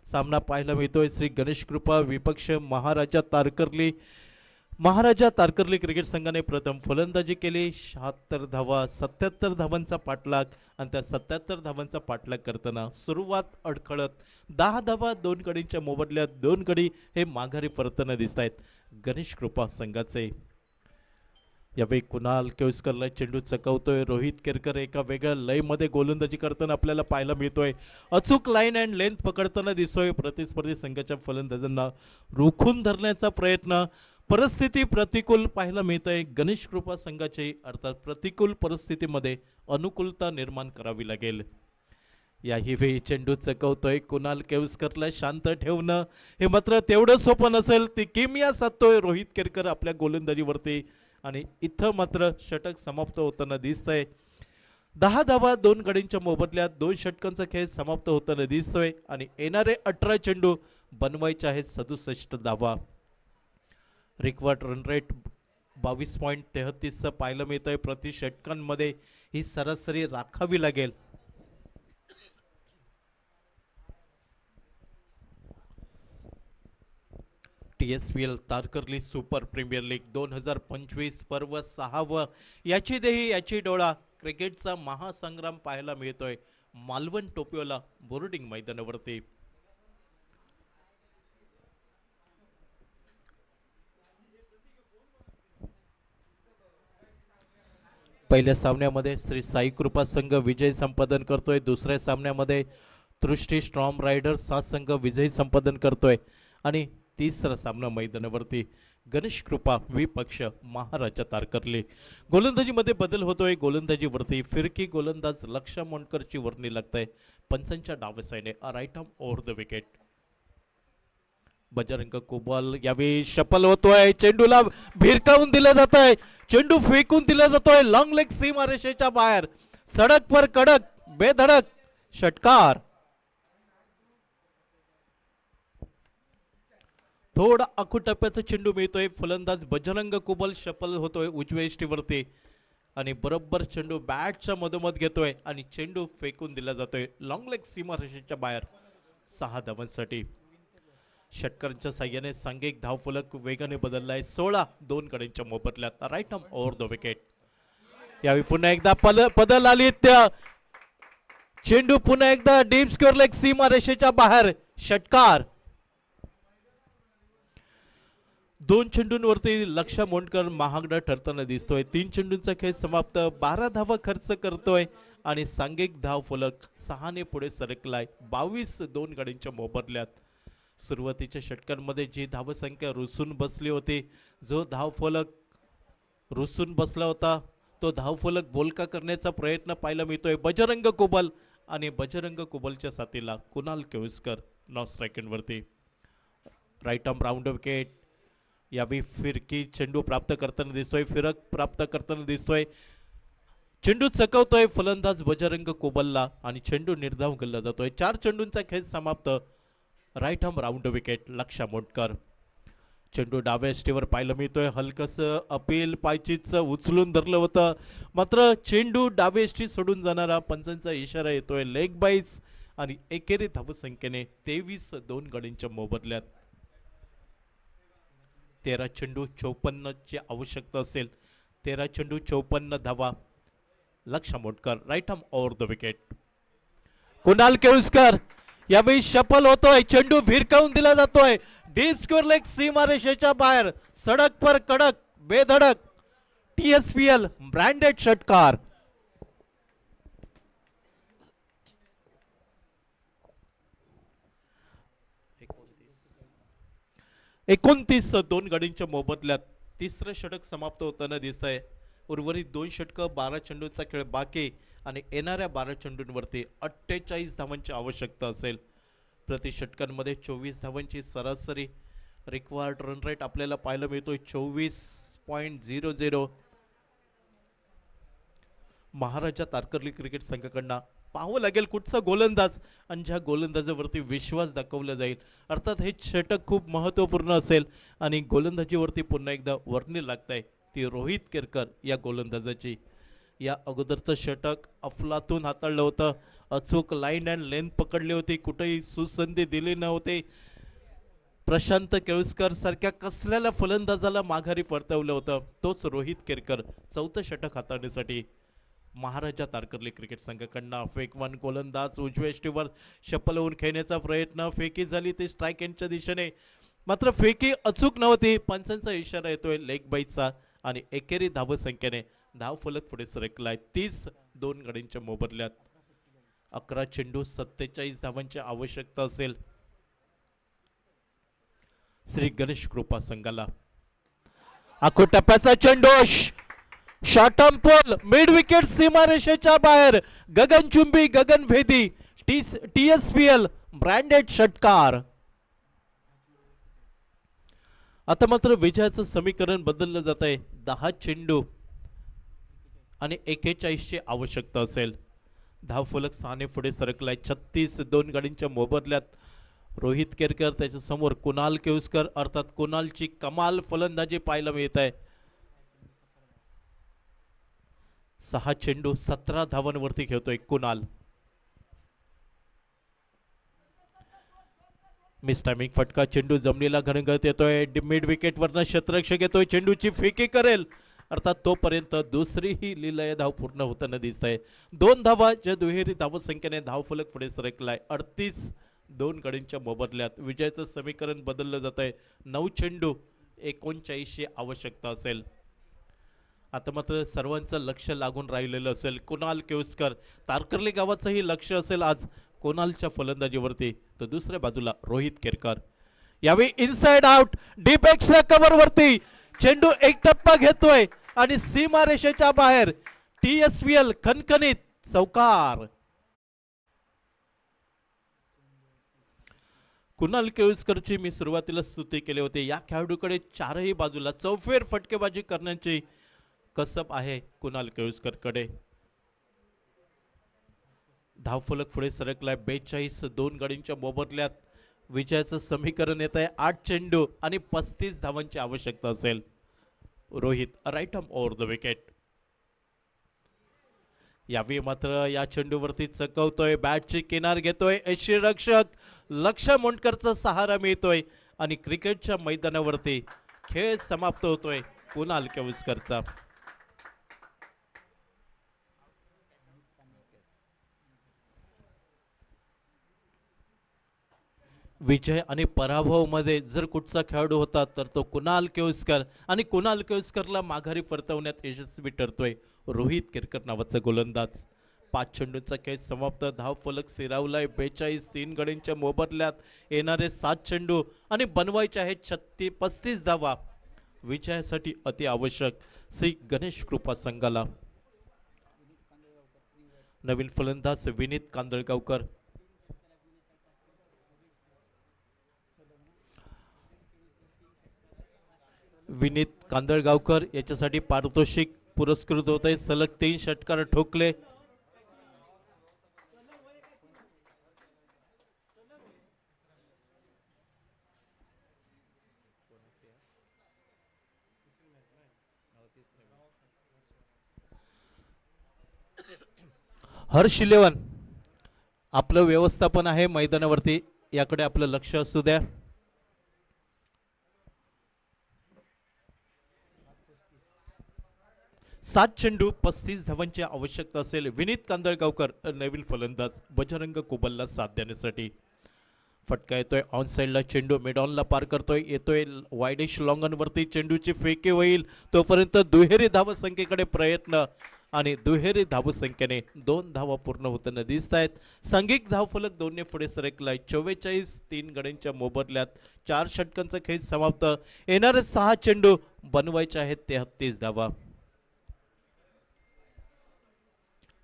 सामना पाहायला मिळतोय. श्री गणेश कृपा विपक्ष महाराजा तारकर्ली. महाराजा तारकर्ली क्रिकेट संघाने प्रथम फलंदाजी केली. 76 धावा 77 धावांचा पाठलाग आणि त्या 77 धावांचा पाठलाग करताना सुरुवात अडखळत 10 धावा 2 गडींच्या मोबदल्यात 2 गडी हे माघारी परतताना दिसत आहेत गणेश कृपा संघाचे. यावेळी कुणाल केळुसकरला चेंडू चकवतोय. रोहित केरकर एका वेगळ्या लयमध्ये गोलंदाजी करताना आपल्याला पाहायला मिळतोय. अचूक लाईन अँड लेंथ पकडताना दिसतोय. प्रतिस्पर्धी संघाच्या फलंदाजांना रोखून धरण्याचा प्रयत्न. परिस्थिती प्रतिकूल पाहायला मिळत आहे गणेश कृपा संघाची. अर्थात प्रतिकूल परिस्थितीमध्ये अनुकूलता निर्माण करावी लागेल. याही वेळी चेंडू चकवतोय. कुणाल केळुसकरला शांत ठेवणं हे मात्र तेवढं सोपं नसेल. ती किमया साधतोय रोहित केरकर आपल्या गोलंदाजीवरती आणि इथं मात्र षटक समाप्त होताना दिसतंय. 10 धावा 2 गडींच्या मोबदल्यात 2 षटकांचा खेळ समाप्त होताना दिसतोय आणि येणारे 18 चेंडू बनवायचे आहेत 67 धावा. रिक्वायर्ड रन रेट 22.33 पाहायला मिळत आहे. प्रति षटकांमध्ये ही सरासरी राखावी लागेल. TSPL Tarkarli super premier league 2025 पर्व 6व याची देही याची डोळा क्रिकेटचा महासंग्राम पाहायला मिळतोय मालवण टोपियोला बोर्डिंग मैदानावरती। पहिल्या सामन्यामध्ये श्री साई कृपा संघ विजय संपादन करतोय, दुसऱ्या सामन्यामध्ये दृष्टी स्ट्रॉम रायडर्स हा संघ विजय संपादन करतोय आणि तिसरा सामना मैदानावरती गणेश कृपा विपक्ष महाराजा तारकर्ली। गोलंदाजीमध्ये बदल होतोय, गोलंदाजीवरती फिरकी गोलंदाज लक्ष्य मोंडकरची वर्णी लागतंय पंचांच्या डाव्या साईडने right arm over the wicket. Bajrang Kubal यावेळी शपल होतोय, चेंडूला भिरकावून दिलं जात आहे, चेंडू फेकून दिला जातोय लॉंग लेग सीमारेषेच्या बाहेर, सडक पर कडक बेधडक षटकार। थोडा आखूटप्प्याचा चेंडू मिळतोय, फलंदाज बजरंग कुबल शपल होतोय उजव्या इष्टीवरती आणि बरोबर चेंडू बॅटच्या मधोमध घेतोय आणि चेंडू फेकून दिला जातोय लॉंग लेग सीमारेषेच्या बाहेर 6 धावांसाठी। षटकारांच्या साह्याने सांघिक धावफलक वेगाने बदललाय 16-2 गड्यांच्या मोबदल्यात right arm over the wicket. यावेळी पुन्हा एकदा बदल आली, चेंडू पुन्हा एकदा डीप स्क्वेअर लेग सीमारेषेच्या बाहेर षटकार। 2 चेंडूंवरती लक्ष्य मोंडकर महागडा ठरताना दिसतोय, 3 चेंडूंचा खेळ समाप्त, 12 धावा खर्च करतोय आणि सांघिक धावफलक 6 ने पुढे सरकलाय 22-2 गड्यांच्या मोबदल्यात। सुरुवातीच्या षटकांमध्ये जी धावसंख्या रुसून बसली होती, जो धावफलक रुसून बसला होता तो धावफलक बोलका करण्याचा प्रयत्न पाहायला मिळतोय बजरंग कुबल आणि बजरंग कुबलच्या साथीला कुणाल केळुसकर नॉन स्ट्रायकिंगवरती राईट आर्म राऊंड विकेट। यावेळी फिरकी चेंडू प्राप्त करताना दिसतोय, फिरक प्राप्त करताना दिसतोय, चेंडू चकवतोय फलंदाज बजरंग कुबलला आणि चेंडू निर्धाव केला जातोय। 4 चेंडूंचा खेळ समाप्त, राईट आर्म राऊंड विकेट लक्ष्य मोंडकर। चेंडू डाव्या इष्टीवर पाहायला मिळतोय, हलकस अपील पायचीच उचलून धरलं होतं, मात्र चेंडू डाव्या इष्टी सोडून जाणारा पंचांचा इशारा येतोय लेग बाईस आणि एकेरी धावसंख्येने 23-2 गड्यांच्या मोबदल्यात। 13 चेंडू 54 ची आवश्यकता असेल, 13 चेंडू 54 धावा लक्ष्य Mondkar right arm over the wicket. Kunal Keluskar यावेळी शपल होतोय, चेंडू भिरकावून दिला जातोय डीप स्क्वेअर लेग सीमारेषेच्या बाहेर, सडक पर कडक बेधडक TSPL ब्रँडेड षटकार। 29-2 गड्यांच्या मोबदल्यात तिसरं षटक समाप्त होताना दिसतंय। उर्वरित 2 षटकं 12 चेंडूंचा खेळ बाकी आणि येणाऱ्या 12 चेंडूंवरती 48 धावांची आवश्यकता असेल। प्रति षटकांमध्ये 24 धावांची सरासरी रिक्वायर्ड रन रेट आपल्याला पाहायला मिळतोय 24.00। महाराजा तारकर्ली क्रिकेट संघाकडनं पाहावं लागेल कुठचा गोलंदाज आणि ज्या गोलंदाजावरती विश्वास दाखवला जाईल। अर्थात हे षटक खूप महत्त्वपूर्ण असेल आणि गोलंदाजीवरती पुन्हा एकदा वर्णी लागतंय ती रोहित केरकर या गोलंदाजाची। या अगोदरचं षटक अफलातून हाताळलं होतं, अचूक लाईन अँड लेंथ पकडली होती, कुठेही सुसंधी दिली नव्हती, प्रशांत केळुसकर सारख्या कसल्याला फलंदाजाला माघारी परतवलं होतं। तोच रोहित केरकर 4थं षटक हाताळण्यासाठी महाराजा तारकर्ली क्रिकेट संघाकडनं फेकवान गोलंदाज उजव्या इष्टीवर शपल होऊन खेळण्याचा प्रयत्न, फेकी झाली ती स्ट्राईक एंडच्या दिशेने, मात्र फेकी अचूक नव्हती, पंचांचा इशारा येतोय लेग बाईचा आणि एकेरी धावसंख्येने धावफलक पुढे सरकलाय 30-2 गड्यांच्या मोबदल्यात। 11 चेंडू 47 धावांची आवश्यकता असेल श्री गणेश कृपा संघाला। आखोटप्प्याचा चेंडू short arm pull mid wicket सीमारेषेच्या बाहेर, गगनचुंबी गगनभेदी TSPL ब्रँडेड षटकार। आता मात्र विजयाचं समीकरण बदललं जात आहे, 10 चेंडू आणि 41 ची आवश्यकता असेल। धावफलक 6 ने पुढे सरकलाय 36-2 गड्यांच्या मोबदल्यात। रोहित केरकर त्याच्या समोर कुणाल केळुसकर, अर्थात कुणालची कमाल फलंदाजी पाहायला मिळत आहे। 6 चेंडू 17 धावांवरती खेळतोय कुणाल। मिस टायमिंग फटका, चेंडू जमिनीला घरंगळत येतोय, मिड विकेट वरनं क्षेत्ररक्षक येतोय, चेंडूची फेकी करेल, अर्थात तोपर्यंत दुसरीही लीलय धाव पूर्ण होताना दिसत आहे. 2 धावा ज्या दुहेरी धावसंख्येने धावफलक पुढे सरकलाय. 38 2 गडींच्या मोबदल्यात विजयाचं समीकरण बदललं जात आहे. 9 चेंडू 39 आवश्यकता असेल. आता मात्र सर्वांचं लक्ष लागून राहिलेलं असेल कुणाल केवस्कर, तारकर्ली गावाचंही लक्ष असेल आज कुणालच्या फलंदाजीवरती, तर दुसऱ्या बाजूला रोहित केरकर. यावेळी inside out deep extra cover वरती चेंडू एक टप्पा घेतोय आणि सीमारेषेच्या बाहेर. TSPL खणखणीत चौकार. कुणाल केळुसकरची मी सुरुवातीला स्तुती केली होती. या खेळाडूकडे चारही बाजूला चौफेर फटकेबाजी करण्याची कसब आहे कुणाल केळुसकरकडे. धावफलक पुढे सरकलाय. 42 2 गडींच्या मोबदल्यात विजयाचं समीकरण येत आहे. 8 चेंडू आणि 35 धावांची आवश्यकता असेल. Rohit right arm over the wicket. यावेळी मात्र या चेंडूवरती चकवतोय, बॅटची किनार घेतोय यष्टीरक्षक लक्ष मोंडकरचा सहारा मिळतोय आणि क्रिकेटच्या मैदानावरती खेळ समाप्त होतोय कुणाल केळुसकरचा. विजय आणि पराभव मध्ये जर कुठचा खेळाडू होता तर तो कुणाल केळुसकर, आणि कुणाल केळुसकरला माघारी परतवण्यात यशस्वी ठरतोय रोहित केरकर नावाचा गोलंदाज. 5 चेंडूंचा खेळ समाप्त. धावफलक स्थिरावलाय. 42 3 गडींच्या मोबदल्यात येणारे 7 चेंडू आणि बनवायचे आहेत 35 धावा विजयासाठी अति आवश्यक श्री गणेश कृपा संघाला. नवीन फलंदाज विनीत कांदळगावकर. विनीत कांदळगावकर याच्यासाठी पारितोषिक पुरस्कृत होत आहे. सलग 3 षटकार ठोकले. हर्ष इलेव्हन आपलं व्यवस्थापन आहे मैदानावरती, याकडे आपलं लक्ष असू द्या. सात चेंडू 35 धावांची आवश्यकता असेल. विनीत कांदळगावकर नवीन फलंदाज बजरंग कुबलला साथ देण्यासाठी. फटका येतोय ऑन साइडला, चेंडू मिड ऑनला पार करतोय, येतोय वाईडिश लॉंगनवरती, चेंडूची फेकी होईल तोपर्यंत दुहेरी धावसंख्येकडे प्रयत्न आणि दुहेरी धावसंख्येने 2 धावा पूर्ण होताना दिसत आहेत. सांघिक धावफलक 2 ने पुढे सरकलाय. 44 3 गड्यांच्या मोबदल्यात 4 षटकांचा खेळ समाप्त. येणारे 6 चेंडू बनवायचे आहेत 33 धावा.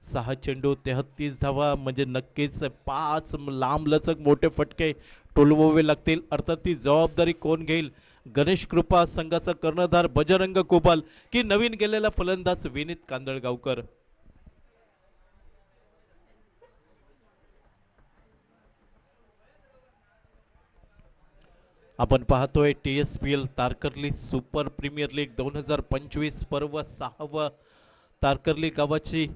6 चेंडू 33 धावा म्हणजे नक्कीच 5 लांब लचक मोठे फटके टोलवावे लागतील. अर्थात ती जबाबदारी कोण घेईल? गणेश कृपा संघाचा कर्णधार बजरंग कुबल की नवीन गेलेला फलंदाज विनीत कांदळगावकर. आपण पाहतोय TSPL Tarkarli super premier league 2025 पर्व 6व तारकर्ली गावाची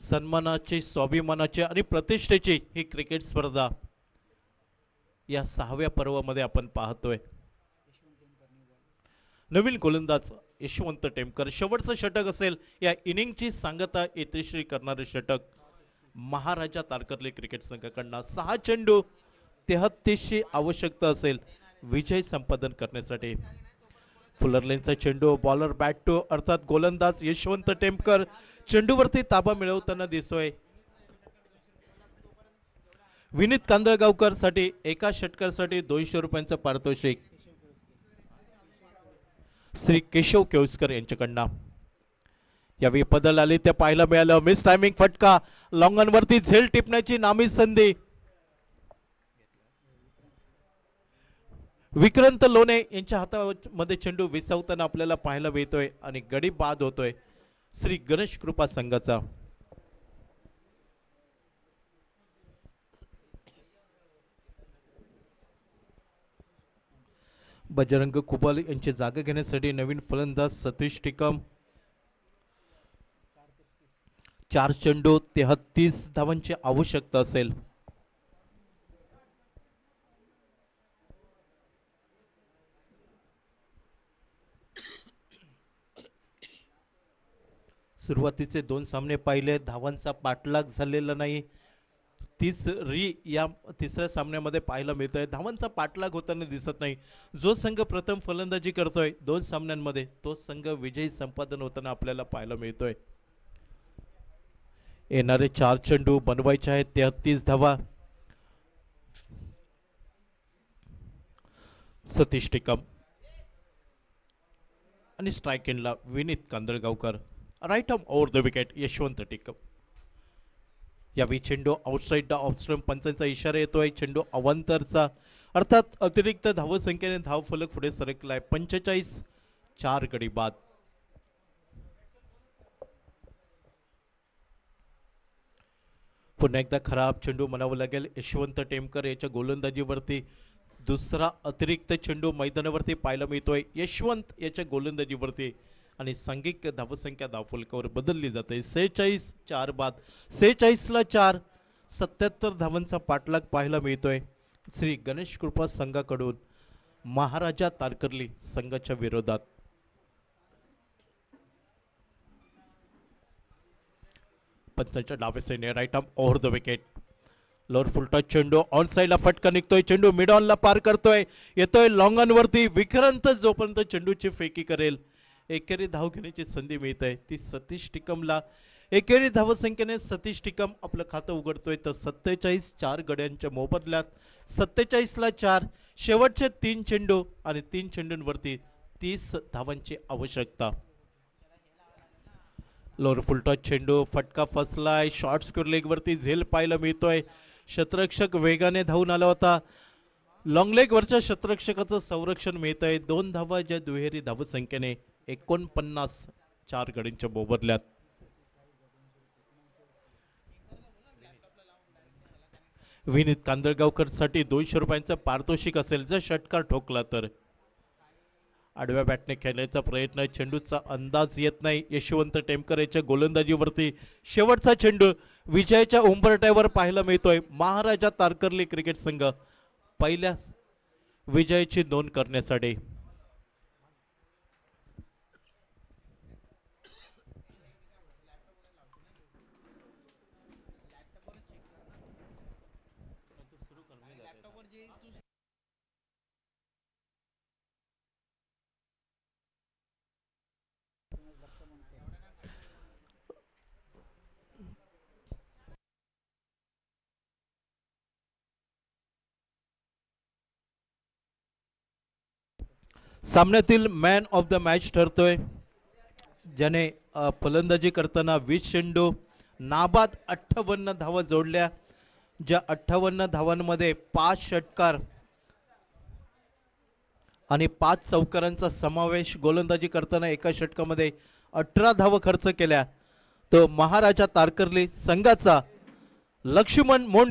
सन्मानाची, स्वाभिमानाची आणि प्रतिष्ठेची ही क्रिकेट स्पर्धा या 6व्या पर्वामध्ये आपण पाहतोय. नवीन गोलंदाज यशवंत टेमकर. शेवटचं षटक असेल या इनिंगची सांगता यशस्वी करणारे षटक महाराजा तारकर्ली क्रिकेट संघाकडनं. 6 चेंडू 33 आवश्यकता असेल विजय संपादन करण्यासाठी. फुलरलेनचा चेंडू, बॉलर बॅट टू अर्थात गोलंदाज यशवंत टेमकर चेंडूवरती ताबा मिळवताना दिसतोय. विनीत कांदळगावकर साठी एका षटकासाठी 200 रुपयांचं पारितोषिक श्री केशव केळुसकर यांच्याकडनं. यावेळी बदल आले ते पाहायला मिळालं. मिस टायमिंग फटका, लॉंगनवरती झेल टिपण्याची नामी संधी. विक्रांत लोणे यांच्या हातामध्ये चेंडू विसावताना आपल्याला पाहायला मिळतोय आणि गडी बाद होतोय श्री गणेश कृपा संघाचा. बजरंग कुबल यांची जागा घेण्यासाठी नवीन फलंदाज सतीश टिकम. 4 चेंडू 33 धावांची आवश्यकता असेल. सुरुवातीचे 2 सामने पाहिले, धावांचा पाठलाग झालेला नाही. तिसऱ्या सामन्यामध्ये पाहायला मिळतोय धावांचा पाठलाग होताना दिसत नाही. जो संघ प्रथम फलंदाजी करतोय 2 सामन्यांमध्ये तो संघ विजयी संपादन होताना आपल्याला पाहायला मिळतोय. येणारे 4 चेंडू बनवायचे आहेत 33 धावा. सतीश टिकम आणि स्ट्राइक एंडला Vineet Kandalgaonkar. Right arm over the wicket Yashwant Tikam. यावेळी चेंडू आउटसाइड द ऑफ स्टंप पंचांचा इशारा येतोय. चेंडू अवांतरचा अर्थात अतिरिक्त धावसंख्येने धाव फलक पुढे सरकलाय. 45 4 गडी बाद. पुन्हा एकदा खराब चेंडू म्हणावं लागेल यशवंत टेमकर याच्या गोलंदाजीवरती. दुसरा अतिरिक्त चेंडू मैदानावरती पाहायला मिळतोय यशवंत याच्या गोलंदाजीवरती आणि सांघिक धावसंख्या धावफलकावर बदलली जाते. 46 4 बाद. 46 ला 4. 77 धावांचा पाठलाग पाहायला मिळतोय श्री गणेश कृपा संघाकडून महाराजा तारकर्ली संघाच्या विरोधात. पंचांच्या डावे सैन्य right arm over the wicket. Lower full toss चेंडू ऑन साईडला फटका निघतोय. चेंडू मिड ऑनला पार करतोय. येतोय लॉंग ऑन वरती. विक्रांत जोपर्यंत चेंडूची फेकी करेल एकेरी धाव घेण्याची संधी मिळत आहे ती सतीश टिकमला. एकेरी धावसंख्येने सतीश टिकम आपलं खातं उघडतोय. तर 47 4 गड्यांच्या मोबदल्यात 47 ला 4. शेवटचे 3 चेंडू आणि 3 चेंडूंवरती 30 धावांची आवश्यकता. लोअर फुलटॉस चेंडू फटका फसलाय. शॉर्ट स्क्वेअर लेग वरती झेल पाहायला मिळतोय. क्षेत्ररक्षक वेगाने धावून आला होता. लॉंग लेग वरच्या क्षेत्ररक्षकाचं संरक्षण मिळत आहे. 2 धावा ज्या दुहेरी धावसंख्येने 49 4 गड्यांच्या मोबदल्यात. विनीत कांदळगावकर साठी 200 रुपयांचं पारितोषिक असेल जर षटकार ठोकला तर. आडव्या बॅटने खेळण्याचा प्रयत्न. चेंडूचा अंदाज येत नाही यशवंत टेमकर याच्या गोलंदाजीवरती. शेवटचा चेंडू विजयाच्या उंबरठ्यावर पाहायला मिळतोय. महाराजा तारकर्ली क्रिकेट संघ पहिल्या विजयाची नोंद करण्यासाठी. सामन्यातील मॅन ऑफ द मॅच ठरतोय ज्याने फलंदाजी करताना 20 चेंडू नाबाद 58 धावा जोडल्या. ज्या 58 धावांमध्ये 5 षटकार आणि 5 चौकारांचा समावेश. गोलंदाजी करताना एका षटकामध्ये 18 धावा खर्च केल्या. तो महाराजा तारकर्ली संघाचा लक्ष्मण मोंड